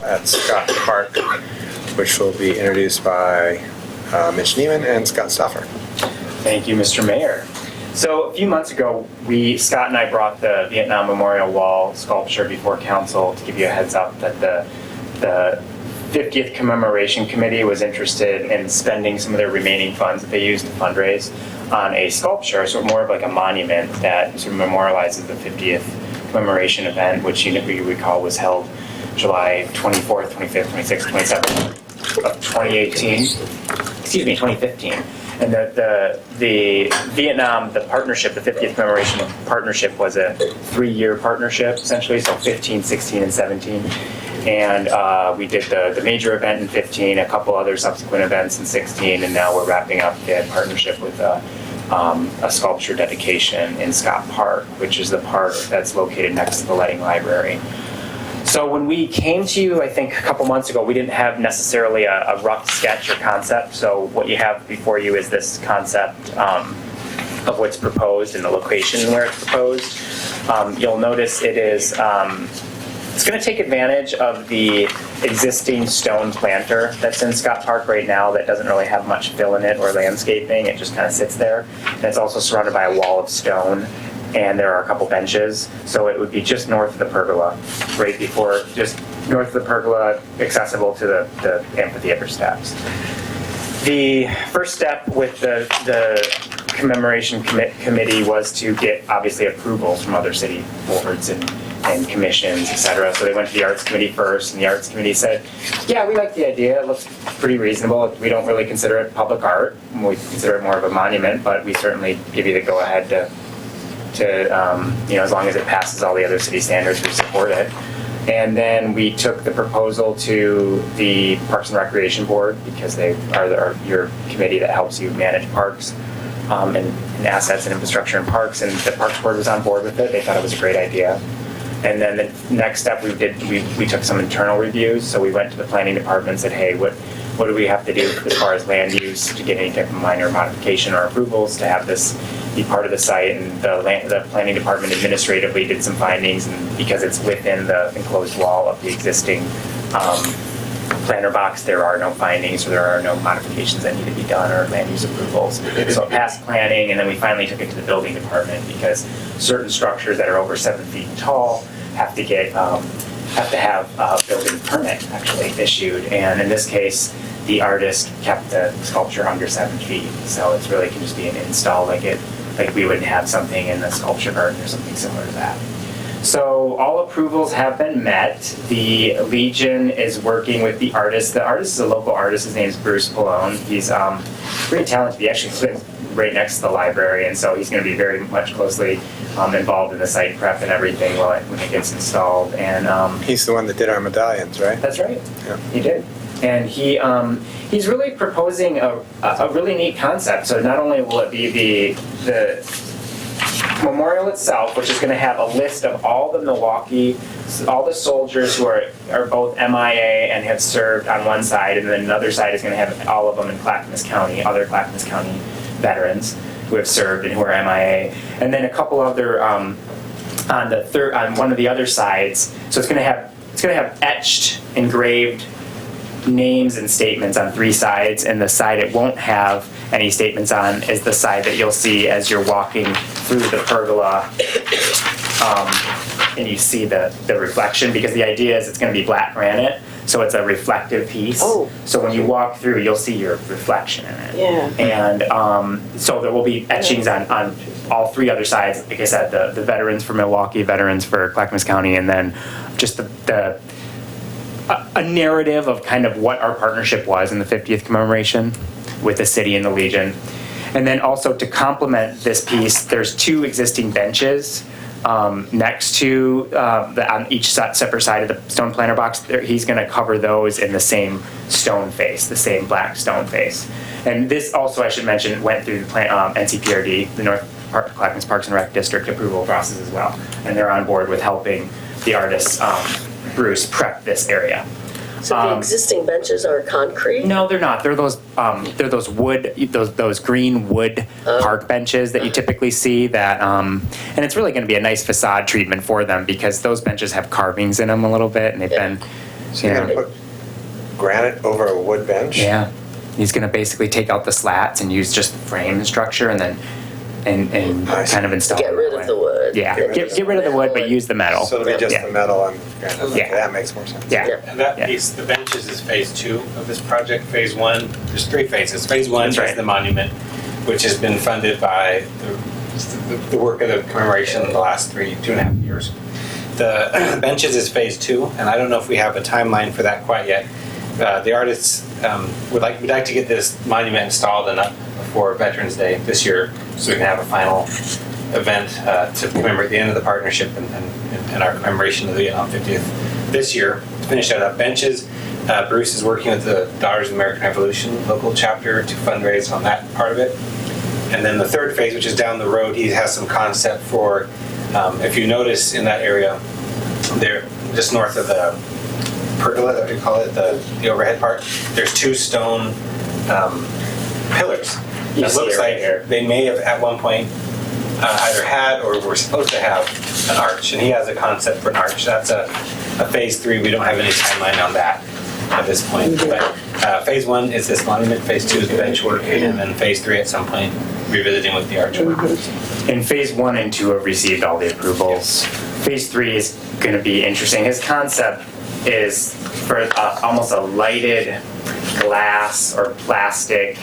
at Scott Park, which will be introduced by Mitch Neiman and Scott Stauffer. Thank you, Mr. Mayor. So a few months ago, Scott and I brought the Vietnam Memorial Wall sculpture before council to give you a heads up that the 50th Commemoration Committee was interested in spending some of their remaining funds that they used to fundraise on a sculpture, sort of more of like a monument that sort of memorializes the 50th commemoration event, which you recall was held July 24th, 25th, 26th, 27th of 2015. And the Vietnam, the partnership, the 50th commemoration partnership was a 3-year partnership, essentially, so 15, 16, and 17. And we did the major event in 15, a couple other subsequent events in 16, and now we're wrapping up the partnership with a sculpture dedication in Scott Park, which is the park that's located next to the Leading Library. So when we came to you, I think a couple months ago, we didn't have necessarily a rough sketch or concept. So what you have before you is this concept of what's proposed and the location where it's proposed. You'll notice it is, it's going to take advantage of the existing stone planter that's in Scott Park right now that doesn't really have much fill in it or landscaping. It just kind of sits there. And it's also surrounded by a wall of stone. And there are a couple benches, so it would be just north of the pergola, right before, just north of the pergola, accessible to the amphitheater steps. The first step with the commemoration committee was to get, obviously, approvals from other city boards and commissions, et cetera. So they went to the Arts Committee first, and the Arts Committee said, yeah, we like the idea, it looks pretty reasonable. We don't really consider it public art, we consider it more of a monument, but we certainly give you the go-ahead to as long as it passes all the other city standards, we support it. And then we took the proposal to the Parks and Recreation Board, because they are your committee that helps you manage parks and assets and infrastructure in parks, and the Parks Board was on board with it. They thought it was a great idea. And then the next step we took some internal reviews. So we went to the planning department and said, hey, what do we have to do as far as land use to get any type of minor modification or approvals to have this be part of the site? And the planning department administratively did some findings, and because it's within the enclosed wall of the existing planter box, there are no findings or there are no modifications that need to be done or land use approvals. So it passed planning, and then we finally took it to the building department because certain structures that are over 7 feet tall have to have a building permit actually issued, and in this case the artist kept the sculpture under 7 feet, so it's really can just be an install like we would have something in the sculpture garden or something similar to that. So all approvals have been met. The Legion is working with the artist. The artist is a local artist. His name is Bruce Pallone. He's pretty talented. He actually lives right next to the library, and so he's going to be very much closely involved in the site prep and everything when it gets installed. And he's the one that did our medallions, right? That's right. Yeah. He did. And he's really proposing a really neat concept. So not only will it be the memorial itself, which is going to have a list of all the soldiers who are both MIA and have served on one side, and then another side is going to have all of them in Clackamas County, other Clackamas County veterans who have served and who are MIA, and then a couple other on one of the other sides. So it's going to have etched, engraved names and statements on 3 sides, and the side it won't have any statements on is the side that you'll see as you're walking through the pergola, and you see the reflection, because the idea is it's going to be black granite, so it's a reflective piece. Oh. So when you walk through, you'll see your reflection in it. Yeah. And so there will be etchings on all 3 other sides. Like I said, the veterans for Milwaukee, veterans for Clackamas County, and then just a narrative of kind of what our partnership was in the 50th commemoration with the city and the Legion. And then also to complement this piece, there's 2 existing benches next to on each separate side of the stone planter box. He's going to cover those in the same stone face, the same black stone face. And this also, I should mention, went through the NCPRD, the North Clackamas Parks and Rec District approval process as well. And they're on board with helping the artist, Bruce, prep this area. So the existing benches are concrete? No, they're not. They're those wood, those green wood park benches that you typically see. That and it's really going to be a nice facade treatment for them, because those benches have carvings in them a little bit, and they've been So you're gonna put granite over a wood bench? Yeah. He's going to basically take out the slats and use just the frame structure and then kind of install Get rid of the wood. Yeah, get rid of the wood, but use the metal. So it'll be just Yeah. the metal and granite. Okay, Yeah. that makes more sense. Yeah. And that Yeah. piece, the benches, is phase 2 of this project. Phase 1, there's 3 phases. Phase 1 That's is right. the monument, which has been funded by the work of the commemoration in the last 2.5 years. The benches is phase 2, and I don't know if we have a timeline for that quite yet. The artists would like to get this monument installed and up before Veterans Day this year, so we can have a final event to commemorate the end of the partnership and our commemoration of the Vietnam 50th this year. To finish that up, benches, Bruce is working with the Daughters of the American Revolution local chapter to fundraise on that part of it. And then the third phase, which is down the road, he has some concept for, if you notice in that area, there, just north of the pergola, that we call it, the overhead part, there's 2 stone pillars. You It see looks it right like here. they may have at one point either had or were supposed to have an arch, and he has a concept for an arch. That's a phase 3. We don't have any timeline on that at this point. But phase 1 is this monument, phase 2 is the bench work, and then phase 3 at some point revisiting with the arch work. And phase 1 and 2 have received all the approvals. Phase 3 is going to be interesting. His concept is for almost a lighted glass or plastic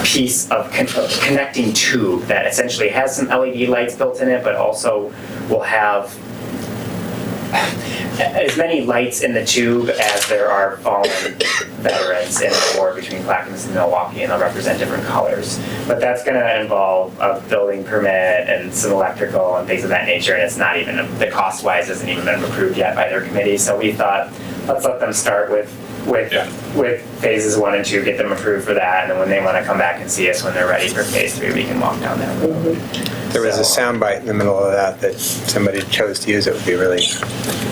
piece of connecting tube that essentially has some LED lights built in it, but also will have as many lights in the tube as there are fallen veterans in the war between Clackamas and Milwaukee, and they'll represent different colors. But that's going to involve a building permit and some electrical and things of that nature, and it's not even, the cost-wise hasn't even been approved yet by their committee. So we thought, let's let them start with phases 1 and 2, get them approved for that, and then when they want to come back and see us when they're ready for phase 3, we can walk down that road. There was a soundbite in the middle of that somebody chose to use. It would be really.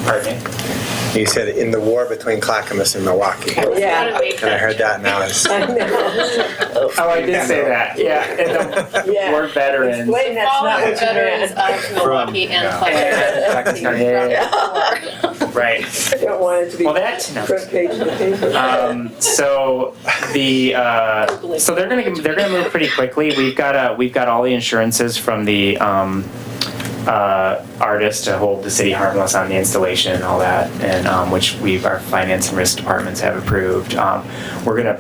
Pardon me? You said in the war between Clackamas and Milwaukee. Yeah. And I heard that now. Oh, I did say that. Yeah, and the Yeah. war veterans. Explain that's not Fallen what you veterans meant. of Milwaukee and Clackamas County, Clackamas. Right. I don't want it to be Well, that no. front page of the paper. So they're gonna move pretty quickly. We've got all the insurances from the artist to hold the city harmless on the installation and all that, and which our finance and risk departments have approved. We're gonna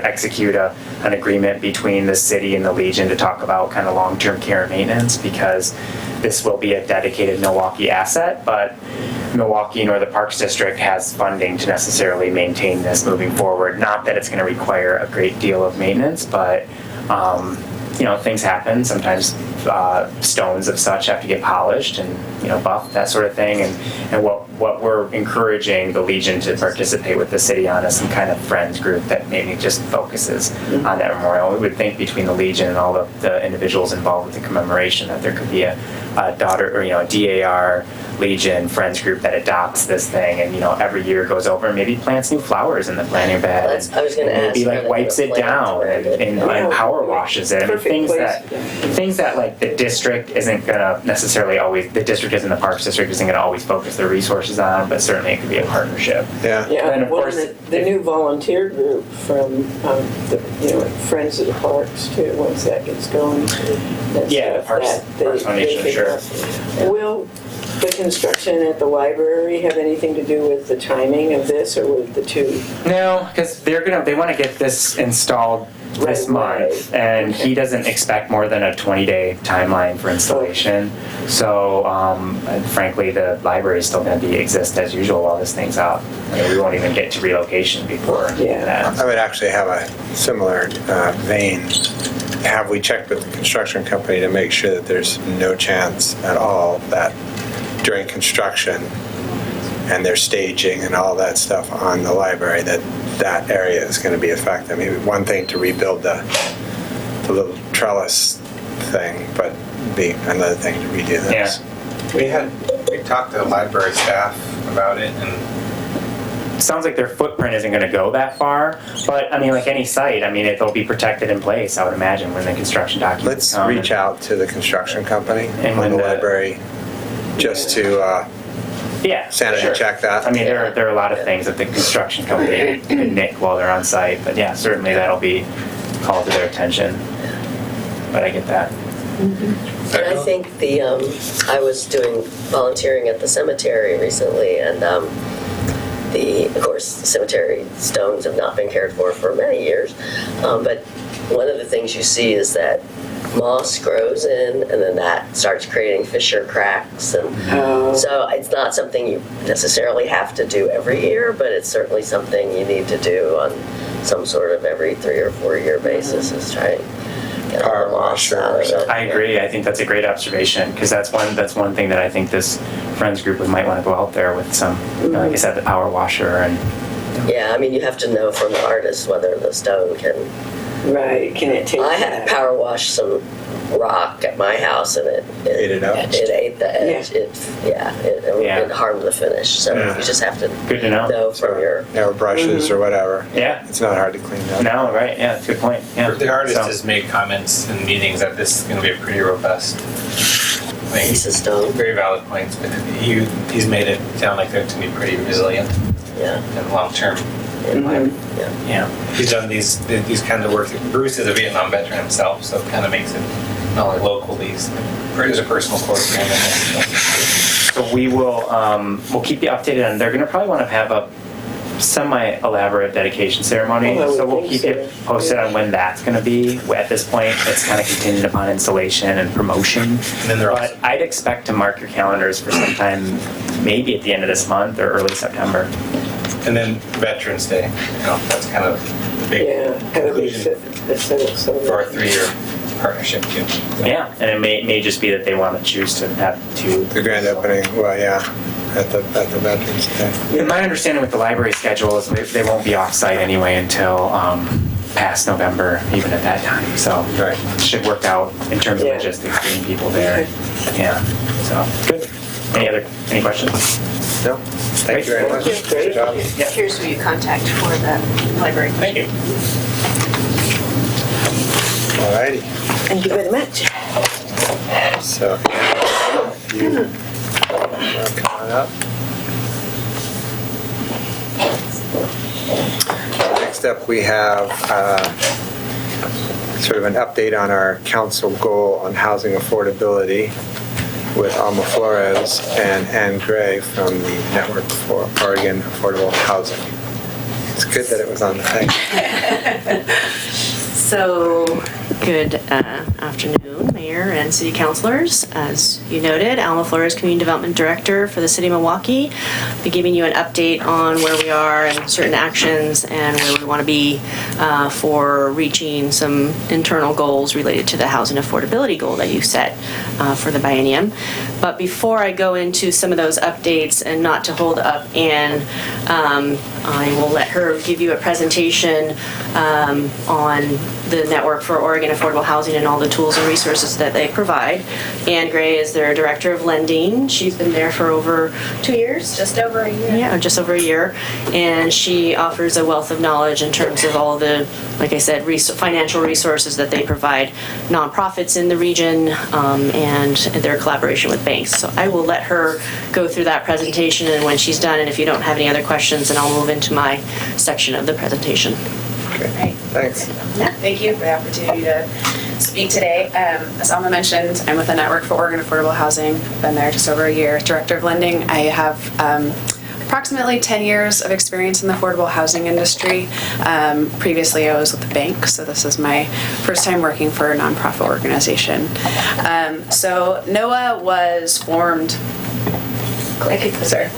execute an agreement between the city and the Legion to talk about kind of long-term care and maintenance, because this will be a dedicated Milwaukee asset, but Milwaukee nor the Parks District has funding to necessarily maintain this moving forward. Not that it's going to require a great deal of maintenance, but things happen. Sometimes stones of such have to get polished and buffed, that sort of thing. And what we're encouraging the Legion to participate with the city on is some kind of friends group that maybe just focuses on that memorial. We would think between the Legion and all the individuals involved with the commemoration that there could be a daughter or a DAR Legion friends group that adopts this thing and every year goes over and maybe plants new flowers in the planting bed. I was going to ask. Maybe like wipes it down and power washes it. I mean, things that like the district isn't gonna necessarily always, the district isn't the Parks District isn't gonna always focus their resources on, but certainly it could be a partnership. Yeah. Yeah, And of well, course- the new volunteer group from, Friends of the Parks too, once that gets going. that Yeah, the stuff, Parks Foundation, pick sure. up. Will the construction at the library have anything to do with the timing of this, or with the two? No, because they want to get this installed this Right away. month, and he doesn't expect more than a 20-day timeline for installation. So, frankly, the library is still going to exist as usual while this thing's up. I mean, we won't even get to relocation before that. I would actually have a similar vein. Have we checked with the construction company to make sure that there's no chance at all that during construction and their staging and all that stuff on the library that area is going to be affected? I mean, one thing to rebuild the little trellis thing, but be another thing to redo this. Yeah. We talked to the library staff about it, and Sounds like their footprint isn't going to go that far, but I mean, like any site, I mean, it'll be protected in place, I would imagine, when the construction documents Let's come. reach out to the construction company And on when the the- library just to Yeah, sanity sure. check that. I mean, there are a lot of things that the construction company could nick while they're on site, but yeah, certainly that'll be called to their attention. But I get that. And I think I was doing volunteering at the cemetery recently, and of course, the cemetery stones have not been cared for many years. But one of the things you see is that moss grows in, and then that starts creating fissure cracks. And so it's not something you necessarily have to do every year, but it's certainly something you need to do on some sort of every 3 or 4 year basis, is try and get all the moss out of it. I agree. I think that's a great observation, because that's one thing that I think this friends group might want to go out there with some, like I said, the power washer and. Yeah, I mean, you have to know from the artist whether the stone can. Right, can it take I had to power wash some rock at my house, and it Ate it up? It ate the edge. Yeah. It harmed the finish. So Yeah. you just have to Good to know. from your. Or brushes or whatever. Yeah. It's not hard to clean up. No, right? Yeah, that's a good point. Yeah. The artist So- has made comments in meetings that this is going to be a pretty robust thing. Piece of stone. Very valid points, but he's made it sound like they're going to be pretty resilient Yeah. and long term. Yeah. Yeah. He's done these kind of work. Bruce is a Vietnam veteran himself, so it kind of makes it not only local. There's a personal quote for him in this. So we will, we'll keep you updated on, they're gonna probably wanna have a semi-elaborate dedication ceremony, Oh, I would so we'll think keep so. you posted on when that's gonna be. At this point, it's kind of contingent upon installation and promotion. And then they're But also, I'd expect to mark your calendars for sometime, maybe at the end of this month or early September. and then Veterans Day. That's kind of the big Yeah, have a big conclusion so for our 3-year partnership too. Yeah, and it may just be that they wanna choose to have two. The grand opening, well, yeah, at the Veterans Day. And my understanding with the library schedule is they won't be off-site anyway until past November, even at that time. So Right. it should work out in terms of Yeah. logistics, getting people there. Yeah, so, good. Any questions? No? Thank you very much. Thank you. Good job. Yeah. Here's who you contact for the library. Thank you. All righty. Thank you very much. So, you come on up. Next up, we have sort of an update on our council goal on housing affordability with Alma Flores and Ann Gray from the Network for Oregon Affordable Housing. It's good that it was on the thing. So, good afternoon, Mayor and City Councilors. As you noted, Alma Flores, Community Development Director for the City of Milwaukee. Be giving you an update on where we are and certain actions and where we want to be for reaching some internal goals related to the housing affordability goal that you set for the biennium. But before I go into some of those updates, and not to hold up Ann, I will let her give you a presentation on the Network for Oregon Affordable Housing and all the tools and resources that they provide. Ann Gray is their Director of Lending. She's been there for over 2 years. Just over a year. Yeah, just over a year. And she offers a wealth of knowledge in terms of all the, like I said, financial resources that they provide nonprofits in the region and their collaboration with banks. So I will let her go through that presentation, and when she's done, and if you don't have any other questions, then I'll move into my section of the presentation. Okay, thanks. Thank you for the opportunity to speak today. As Alma mentioned, I'm with the Network for Oregon Affordable Housing. Been there just over a year. Director of Lending. I have approximately 10 years of experience in the affordable housing industry. Previously, I was with the bank, so this is my first time working for a nonprofit organization. So NOAA was formed. Sorry.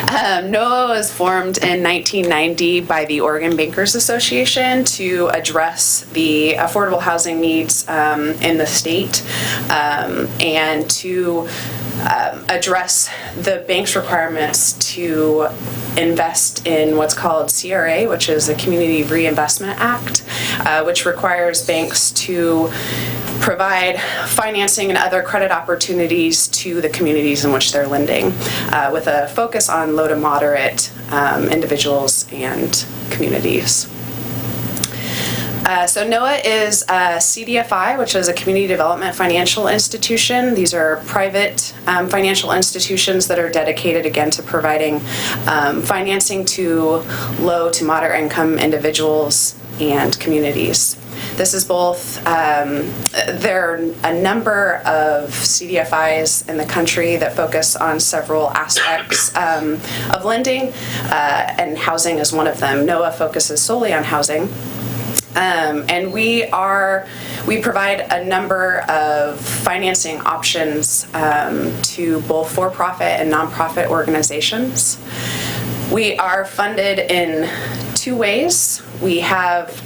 NOAA was formed in 1990 by the Oregon Bankers Association to address the affordable housing needs in the state and to address the bank's requirements to invest in what's called CRA, which is the Community Reinvestment Act, which requires banks to provide financing and other credit opportunities to the communities in which they're lending, with a focus on low to moderate individuals and communities. So NOAA is a CDFI, which is a community development financial institution. These are private financial institutions that are dedicated, again, to providing financing to low to moderate income individuals and communities. This is both, there are a number of CDFIs in the country that focus on several aspects of lending, and housing is one of them. NOAA focuses solely on housing. And we provide a number of financing options to both for-profit and nonprofit organizations. We are funded in two ways. We have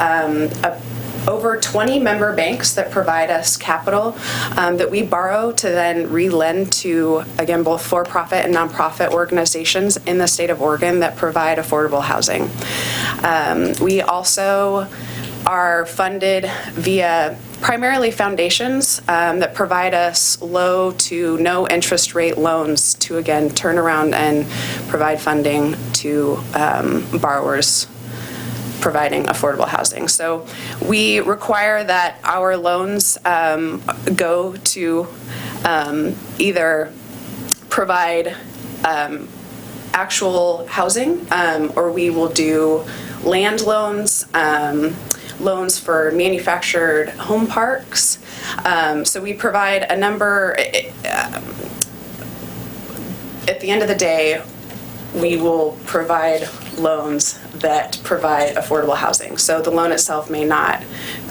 over 20 member banks that provide us capital that we borrow to then re-lend to, again, both for-profit and nonprofit organizations in the state of Oregon that provide affordable housing. We also are funded via primarily foundations that provide us low to no interest rate loans to, again, turn around and provide funding to borrowers providing affordable housing. So we require that our loans go to either provide actual housing, or we will do land loans, loans for manufactured home parks. So we provide a number. At the end of the day, we will provide loans that provide affordable housing. So the loan itself may not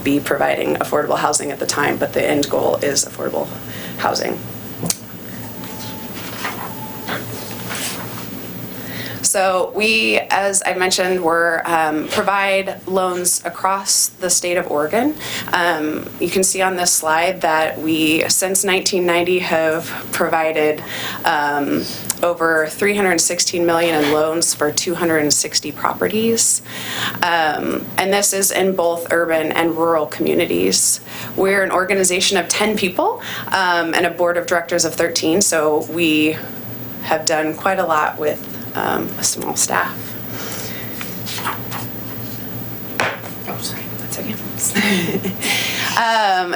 be providing affordable housing at the time, but the end goal is affordable housing. So we, as I mentioned, provide loans across the state of Oregon. You can see on this slide that we, since 1990, have provided over $316 million in loans for 260 properties. And this is in both urban and rural communities. We're an organization of 10 people and a board of directors of 13, so we have done quite a lot with a small staff. Oh, sorry, that's okay.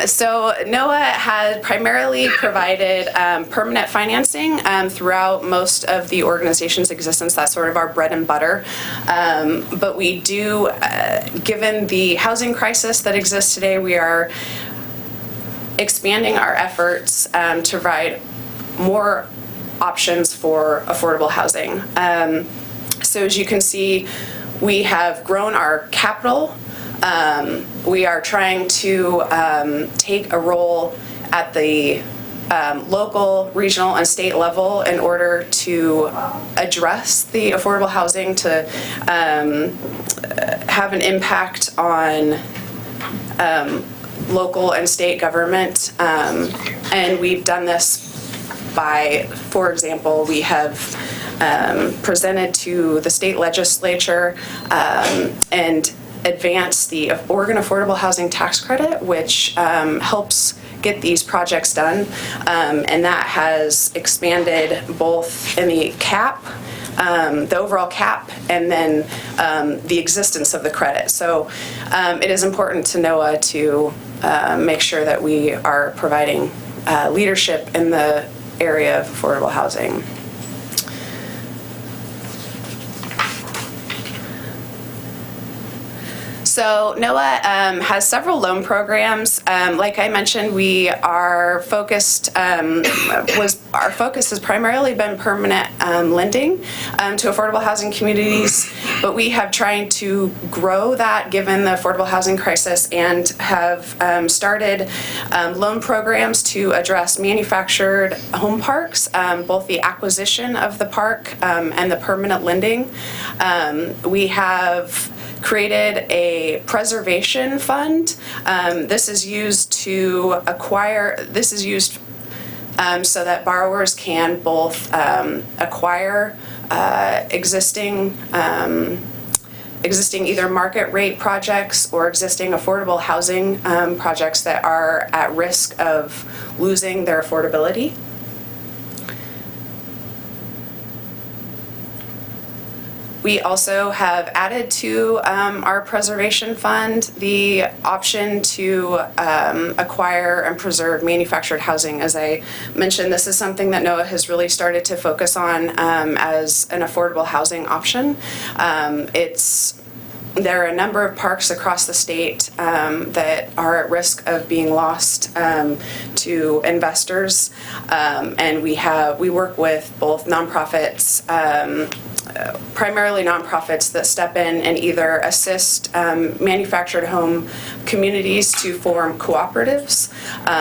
So NOAA has primarily provided permanent financing throughout most of the organization's existence. That's sort of our bread and butter. But we do, given the housing crisis that exists today, we are expanding our efforts to provide more options for affordable housing. So as you can see, we have grown our capital. We are trying to take a role at the local, regional, and state level in order to address the affordable housing, to have an impact on local and state government. And we've done this by, for example, we have presented to the state legislature and advanced the Oregon Affordable Housing Tax Credit, which helps get these projects done. And that has expanded both in the cap, the overall cap, and then the existence of the credit. So it is important to NOAA to make sure that we are providing leadership in the area of affordable housing. So NOAA has several loan programs. Like I mentioned, we are focused, our focus has primarily been permanent lending to affordable housing communities, but we have tried to grow that given the affordable housing crisis and have started loan programs to address manufactured home parks, both the acquisition of the park and the permanent lending. We have created a preservation fund. This is used to acquire, so that borrowers can both acquire existing either market rate projects or existing affordable housing projects that are at risk of losing their affordability. We also have added to our preservation fund the option to acquire and preserve manufactured housing. As I mentioned, this is something that NOAA has really started to focus on as an affordable housing option. There are a number of parks across the state that are at risk of being lost to investors, and we work with both nonprofits, primarily nonprofits that step in and either assist manufactured home communities to form cooperatives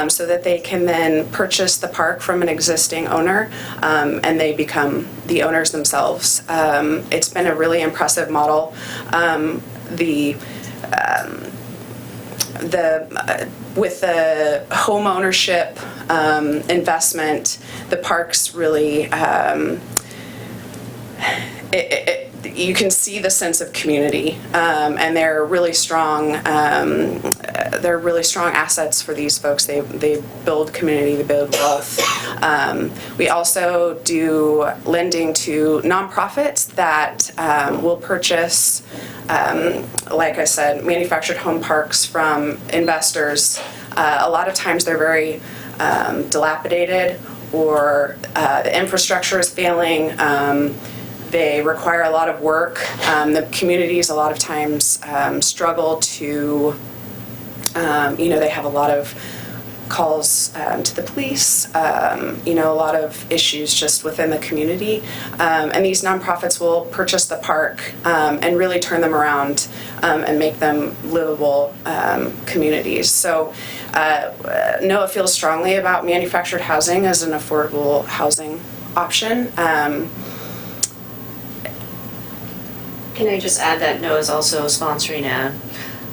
so that they can then purchase the park from an existing owner and they become the owners themselves. It's been a really impressive model. With the home ownership investment, the parks really you can see the sense of community, and they're really strong. They're really strong assets for these folks. They build community, they build wealth. We also do lending to nonprofits that will purchase, like I said, manufactured home parks from investors. A lot of times they're very dilapidated, or the infrastructure is failing. They require a lot of work. The communities a lot of times struggle to, they have a lot of calls to the police, a lot of issues just within the community. And these nonprofits will purchase the park and really turn them around and make them livable communities. So NOAA feels strongly about manufactured housing as an affordable housing option. Can I just add that NOAA is also sponsoring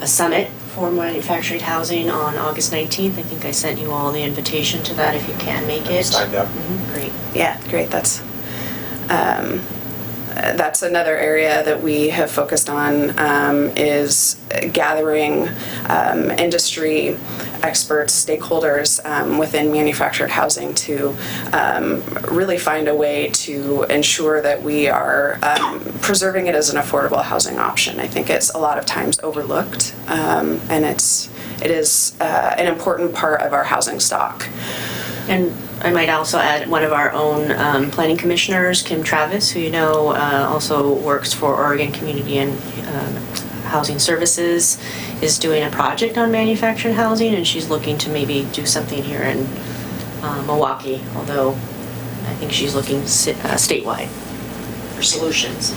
a summit for manufactured housing on August 19th. I think I sent you all the invitation to that if you can make it. Signed up. Great. Yeah, great. That's another area that we have focused on is gathering industry experts, stakeholders within manufactured housing to really find a way to ensure that we are preserving it as an affordable housing option. I think it's a lot of times overlooked, and it is an important part of our housing stock. And I might also add one of our own planning commissioners, Kim Travis, who also works for Oregon Community and Housing Services, is doing a project on manufactured housing, and she's looking to maybe do something here in Milwaukee, although I think she's looking statewide for solutions.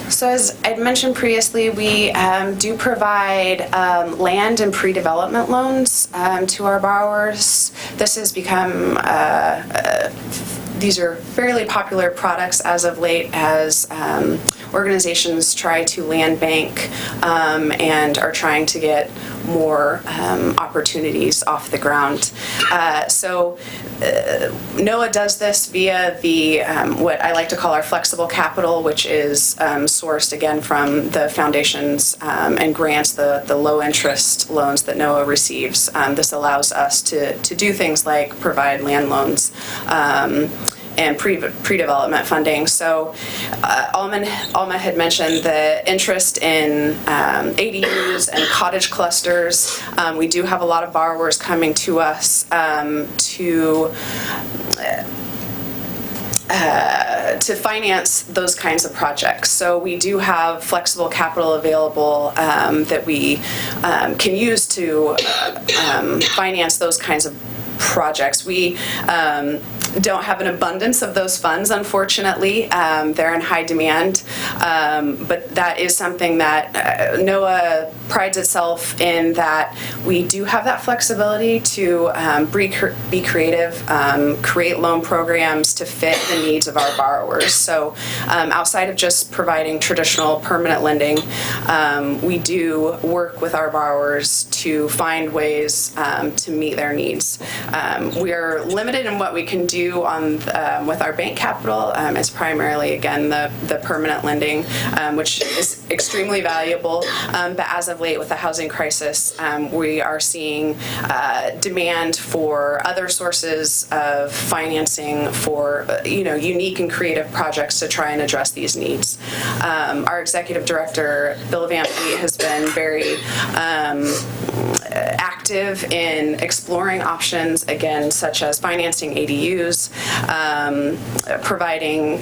So as I'd mentioned previously, we do provide land and pre-development loans to our borrowers. This has become, these are fairly popular products as of late as organizations try to land bank and are trying to get more opportunities off the ground. So NOAA does this via the what I like to call our flexible capital, which is sourced again from the foundations and grants, the low interest loans that NOAA receives. This allows us to do things like provide land loans and pre-development funding. So Alma had mentioned the interest in ADUs and cottage clusters. We do have a lot of borrowers coming to us to finance those kinds of projects. So we do have flexible capital available that we can use to finance those kinds of projects. We don't have an abundance of those funds, unfortunately. They're in high demand, but that is something that NOAA prides itself in, that we do have that flexibility to be creative, create loan programs to fit the needs of our borrowers. So outside of just providing traditional permanent lending, we do work with our borrowers to find ways to meet their needs. We are limited in what we can do do with our bank capital is primarily, again, the permanent lending, which is extremely valuable. But as of late, with the housing crisis, we are seeing demand for other sources of financing for unique and creative projects to try and address these needs. Our executive director, Bill Van Fleet, has been very active in exploring options, again, such as financing ADUs, providing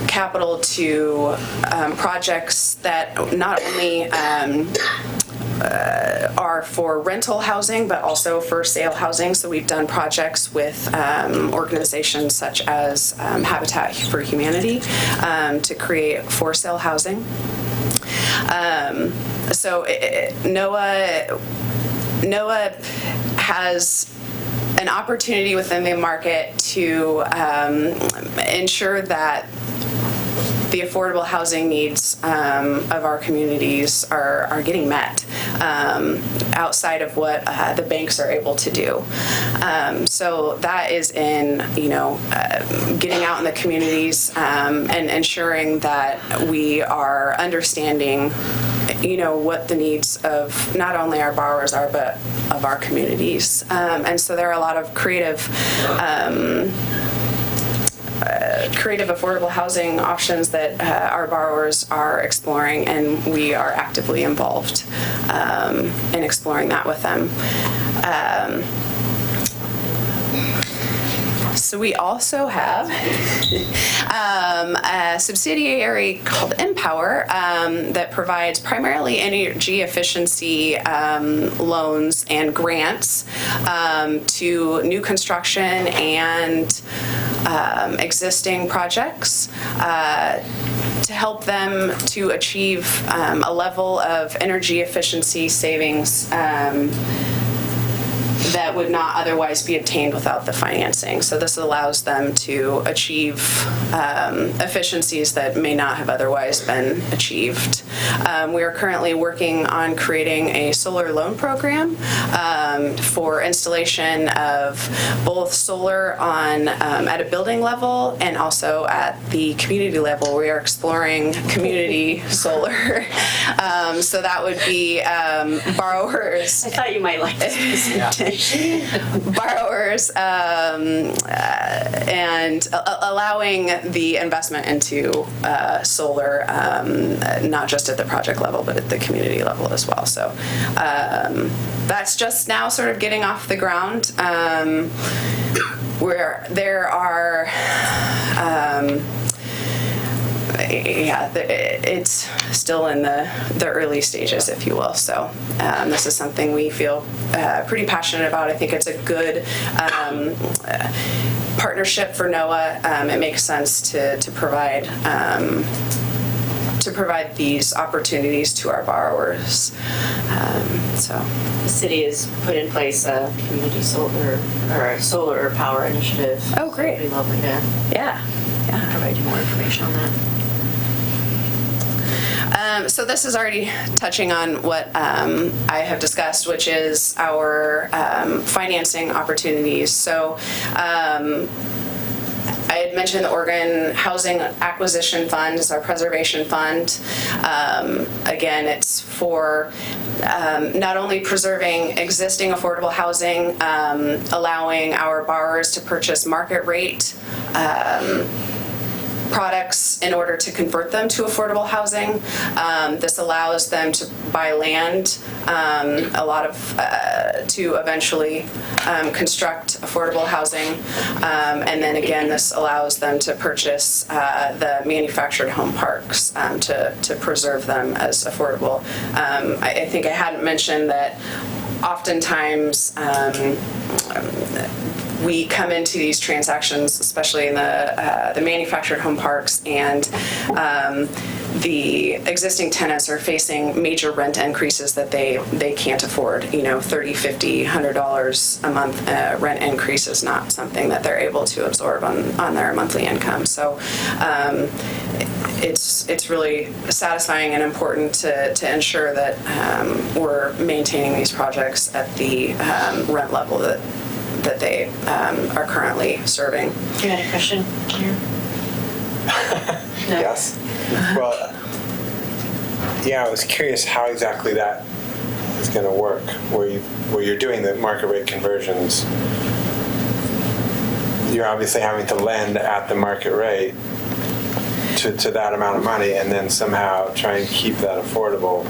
capital to projects that not only are for rental housing, but also for sale housing. So we've done projects with organizations such as Habitat for Humanity to create for sale housing. So NOAA has an opportunity within the market to ensure that the affordable housing needs of our communities are getting met outside of what the banks are able to do. So that is in getting out in the communities and ensuring that we are understanding what the needs of not only our borrowers are, but of our communities. And so there are a lot of creative affordable housing options that our borrowers are exploring, and we are actively involved in exploring that with them. So we also have a subsidiary called Empower that provides primarily energy efficiency loans and grants to new construction and existing projects to help them to achieve a level of energy efficiency savings that would not otherwise be obtained without the financing. So this allows them to achieve efficiencies that may not have otherwise been achieved. We are currently working on creating a solar loan program for installation of both solar at a building level and also at the community level. We are exploring community solar. So that would be borrowers. I thought you might like this. Borrowers and allowing the investment into solar, not just at the project level, but at the community level as well. So that's just now sort of getting off the ground. Where there are it's still in the early stages, if you will. So this is something we feel pretty passionate about. I think it's a good partnership for NOAA. It makes sense to provide these opportunities to our borrowers. So The city has put in place a community solar or a solar power initiative. Oh, great. It'd be lovely to provide you more information on that. So this is already touching on what I have discussed, which is our financing opportunities. So I had mentioned the Oregon Housing Acquisition Fund is our preservation fund. Again, it's for not only preserving existing affordable housing, allowing our borrowers to purchase market rate products in order to convert them to affordable housing. This allows them to buy land, to eventually construct affordable housing. And then again, this allows them to purchase the manufactured home parks to preserve them as affordable. I think I hadn't mentioned that oftentimes we come into these transactions, especially in the manufactured home parks, and the existing tenants are facing major rent increases that they can't afford. $30, $50, $100 a month rent increase is not something that they're able to absorb on their monthly income. So it's really satisfying and important to ensure that we're maintaining these projects at the rent level that are currently serving. You had a question here? No. Yes. Well, yeah, I was curious how exactly that is going to work, where you're doing the market rate conversions. You're obviously having to lend at the market rate to that amount of money, and then somehow try and keep that affordable.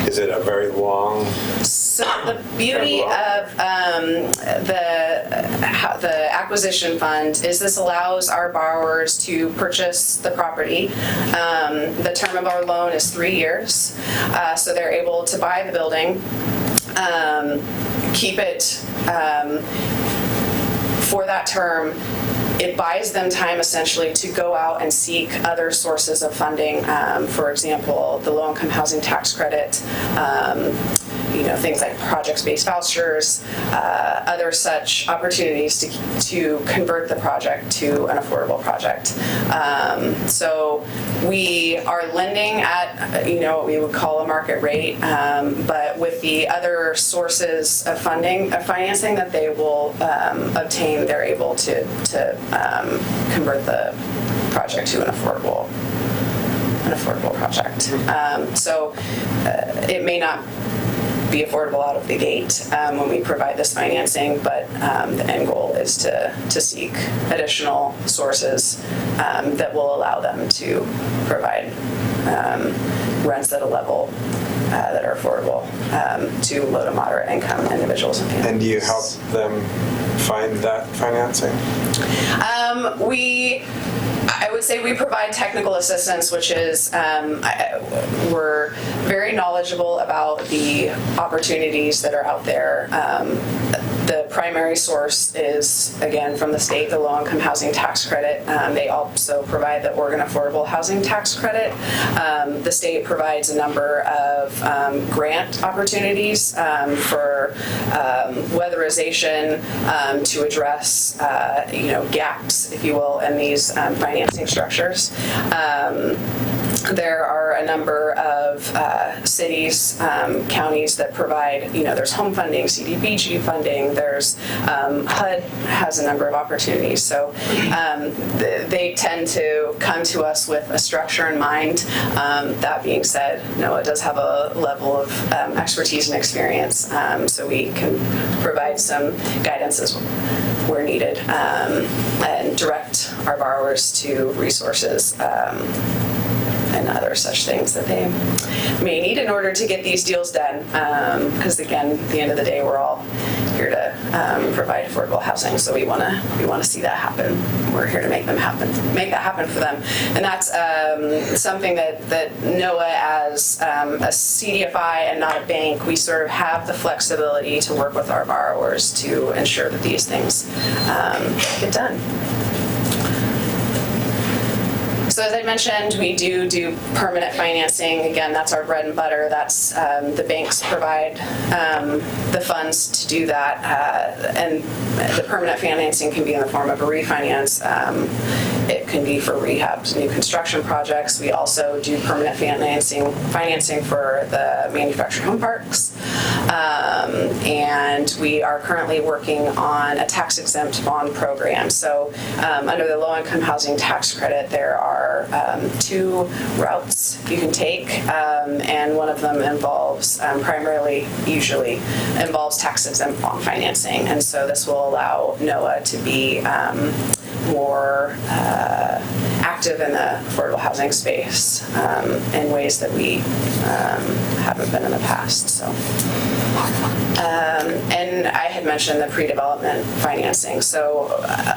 Is it a very long? So the beauty of the acquisition fund is this allows our borrowers to purchase the property. The term of our loan is 3 years, so they're able to buy the building, keep it for that term. It buys them time essentially to go out and seek other sources of funding. For example, the low-income housing tax credit, things like project-based vouchers, other such opportunities to convert the project to an affordable project. So we are lending at what we would call a market rate, but with the other sources of financing that they will obtain, they're able to convert the project to an affordable project. So it may not be affordable out of the gate when we provide this financing, but the end goal is to seek additional sources that will allow them to provide rents at a level that are affordable to low to moderate income individuals and families. And do you help them find that financing? I would say we provide technical assistance, which is we're very knowledgeable about the opportunities that are out there. The primary source is, again, from the state, the low-income housing tax credit. They also provide the Oregon Affordable Housing Tax Credit. The state provides a number of grant opportunities for weatherization to address, gaps, if you will, in these financing structures. There are a number of cities, counties that provide, there's home funding, CDBG funding, there's HUD has a number of opportunities. So they tend to come to us with a structure in mind. That being said, NOAA does have a level of expertise and experience, so we can provide some guidance as where needed and direct our borrowers to resources and other such things that they may need in order to get these deals done. Because again, at the end of the day, we're all here to provide affordable housing, so we want to see that happen. We're here to make that happen for them, and that's something that NOAA, as a CDFI and not a bank, we sort of have the flexibility to work with our borrowers to ensure that these things get done. So as I mentioned, we do permanent financing. Again, that's our bread and butter. That's the banks provide the funds to do that, and the permanent financing can be in the form of a refinance. It can be for rehabs, new construction projects. We also do permanent financing for the manufactured home parks, and we are currently working on a tax-exempt bond program. So under the low-income housing tax credit, there are 2 routes you can take, and one of them involves usually involves tax-exempt bond financing, and so this will allow NOAA to be more active in the affordable housing space in ways that we haven't been in the past. So, and I had mentioned the pre-development financing. So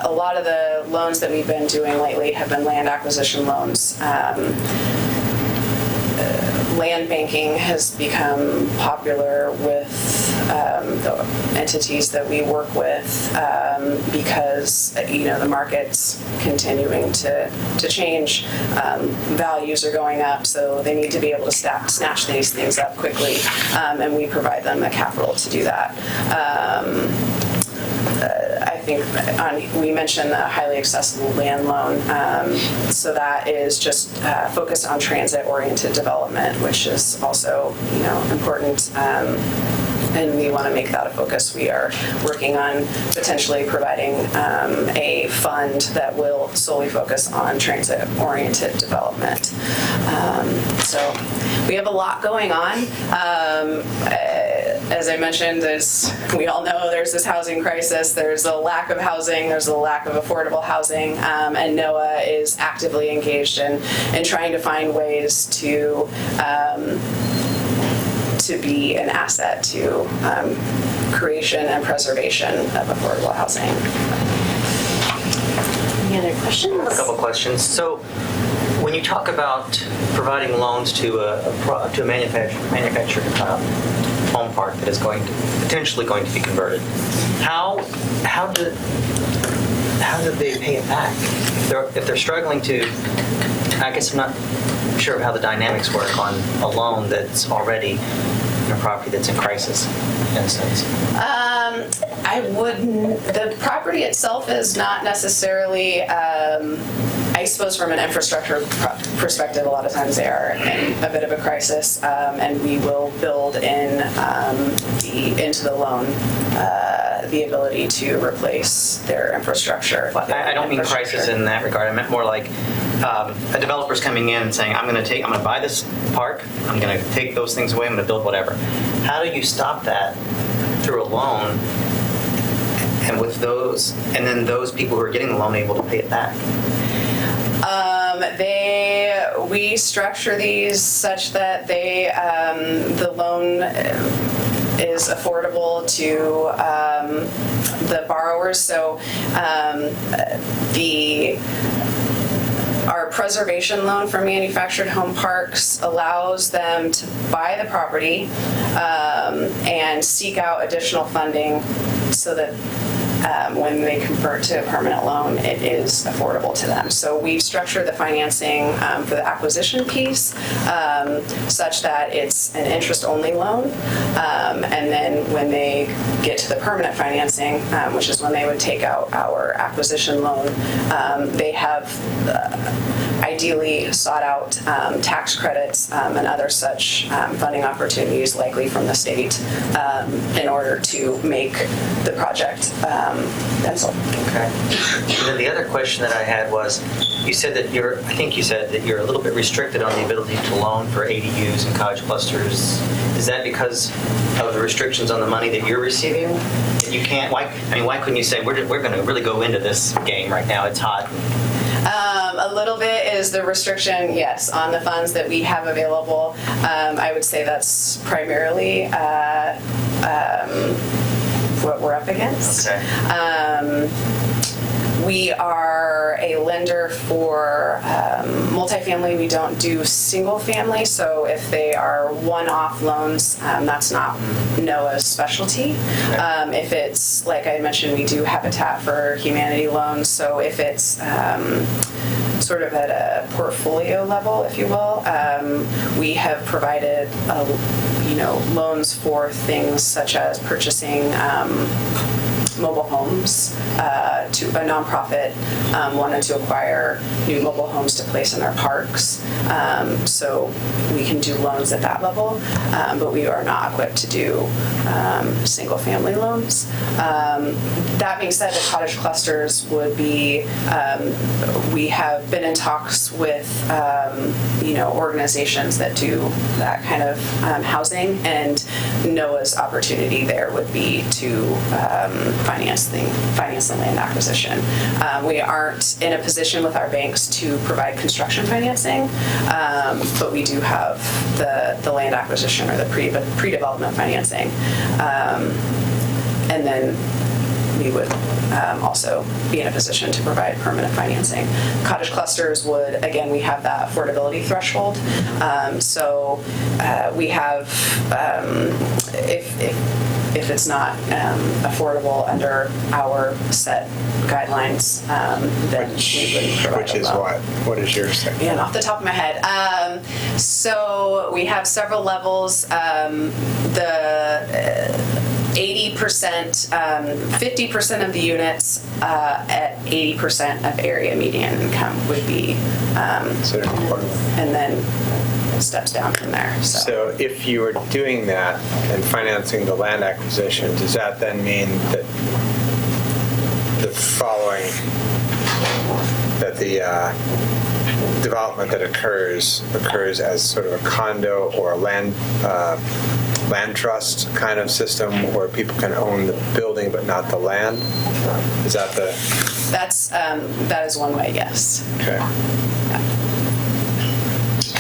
a lot of the loans that we've been doing lately have been land acquisition loans. Land banking has become popular with the entities that we work with because the market's continuing to change. Values are going up, so they need to be able to snatch these things up quickly, and we provide them the capital to do that. I think we mentioned the highly accessible land loan, so that is just focused on transit-oriented development, which is also important and we want to make that a focus. We are working on potentially providing a fund that will solely focus on transit-oriented development. So we have a lot going on. As I mentioned, we all know there's this housing crisis. There's a lack of housing. There's a lack of affordable housing. And NOAA is actively engaged in trying to find ways to be an asset to creation and preservation of affordable housing. Any other questions? A couple questions. So, when you talk about providing loans to a manufactured home park that is potentially going to be converted, how do they pay it back if they're struggling to? I guess I'm not sure of how the dynamics work on a loan that's already in a property that's in crisis, in a sense. I wouldn't. The property itself is not necessarily. I suppose from an infrastructure perspective, a lot of times they are in a bit of a crisis, and we will build in into the loan the ability to replace their infrastructure. I don't mean crisis in that regard. I meant more like a developer's coming in and saying, I'm going to buy this park, I'm going to take those things away, I'm going to build whatever. How do you stop that through a loan? And with those, and then those people who are getting the loan able to pay it back? We structure these such that the loan is affordable to the borrowers. So our preservation loan for manufactured home parks allows them to buy the property and seek out additional funding so that when they convert to a permanent loan, it is affordable to them. So we've structured the financing for the acquisition piece such that it's an interest-only loan. And then when they get to the permanent financing, which is when they would take out our acquisition loan, they have ideally sought out tax credits and other such funding opportunities, likely from the state, in order to make the project pencil. Okay. And then the other question that I had was, you said that you're a little bit restricted on the ability to loan for ADUs and cottage clusters. Is that because of the restrictions on the money that you're receiving? That you can't? Why couldn't you say we're going to really go into this game right now? It's hot. A little bit is the restriction, yes, on the funds that we have available. I would say that's primarily what we're up against. Okay. We are a lender for multifamily. We don't do single family. So if they are one-off loans, that's not NOAA's specialty. If it's, like I mentioned, we do Habitat for Humanity loans. So if it's sort of at a portfolio level, if you will, we have provided loans for things such as purchasing mobile homes to a nonprofit wanted to acquire new mobile homes to place in their parks. So we can do loans at that level, but we are not equipped to do single family loans. That being said, the cottage clusters would be, we have been in talks with organizations that do that kind of housing, and NOAA's opportunity there would be to finance the land acquisition. We aren't in a position with our banks to provide construction financing, but we do have the land acquisition or the pre-development financing. And then we would also be in a position to provide permanent financing. Cottage clusters would, again, we have that affordability threshold. So we have, if it's not affordable under our set guidelines, then we wouldn't provide Which a is loan. what? What is yours? Man, off the top of my head. So we have several levels. The 80%, 50% of the units at 80% of area median income would be, Considered affordable. and then steps down from there. So if you were doing that and financing the land acquisition, does that then mean that the development that occurs as sort of a condo or a land trust kind of system where people can own the building but not the land? Is that That is one way, yes. okay?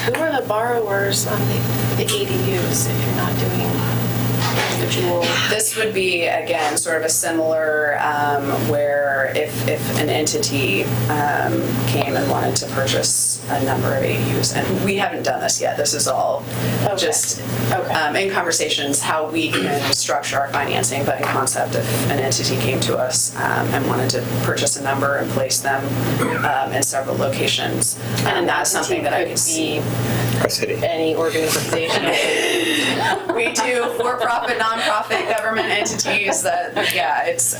Who are the borrowers on the ADUs if you're not doing individual? This would be, again, sort of a similar where if an entity came and wanted to purchase a number of ADUs, and we haven't done this yet. This is all just in conversations how we can structure our financing, but in concept, if an entity came to us and wanted to purchase a number and place them in several locations, and that's something that I could see. A city. Any organization? We do for-profit, non-profit government entities that, it's,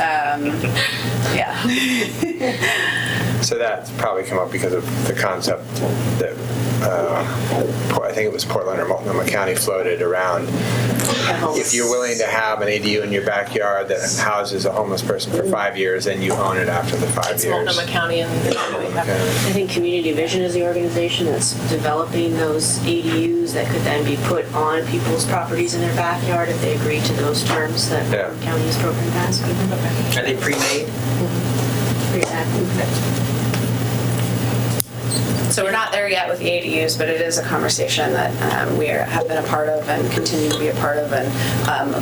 So that's probably come up because of the concept that I think it was Portland or Multnomah County floated around. If you're willing to have an ADU in your backyard that houses a homeless person for 5 years, then you own it after the 5 years. Multnomah County and I think Community Vision is the organization that's developing those ADUs that could then be put on people's properties in their backyard if they agree to those terms that Yeah. the county's program has. Are they pre-made? So we're not there yet with the ADUs, but it is a conversation that we have been a part of and continue to be a part of. And a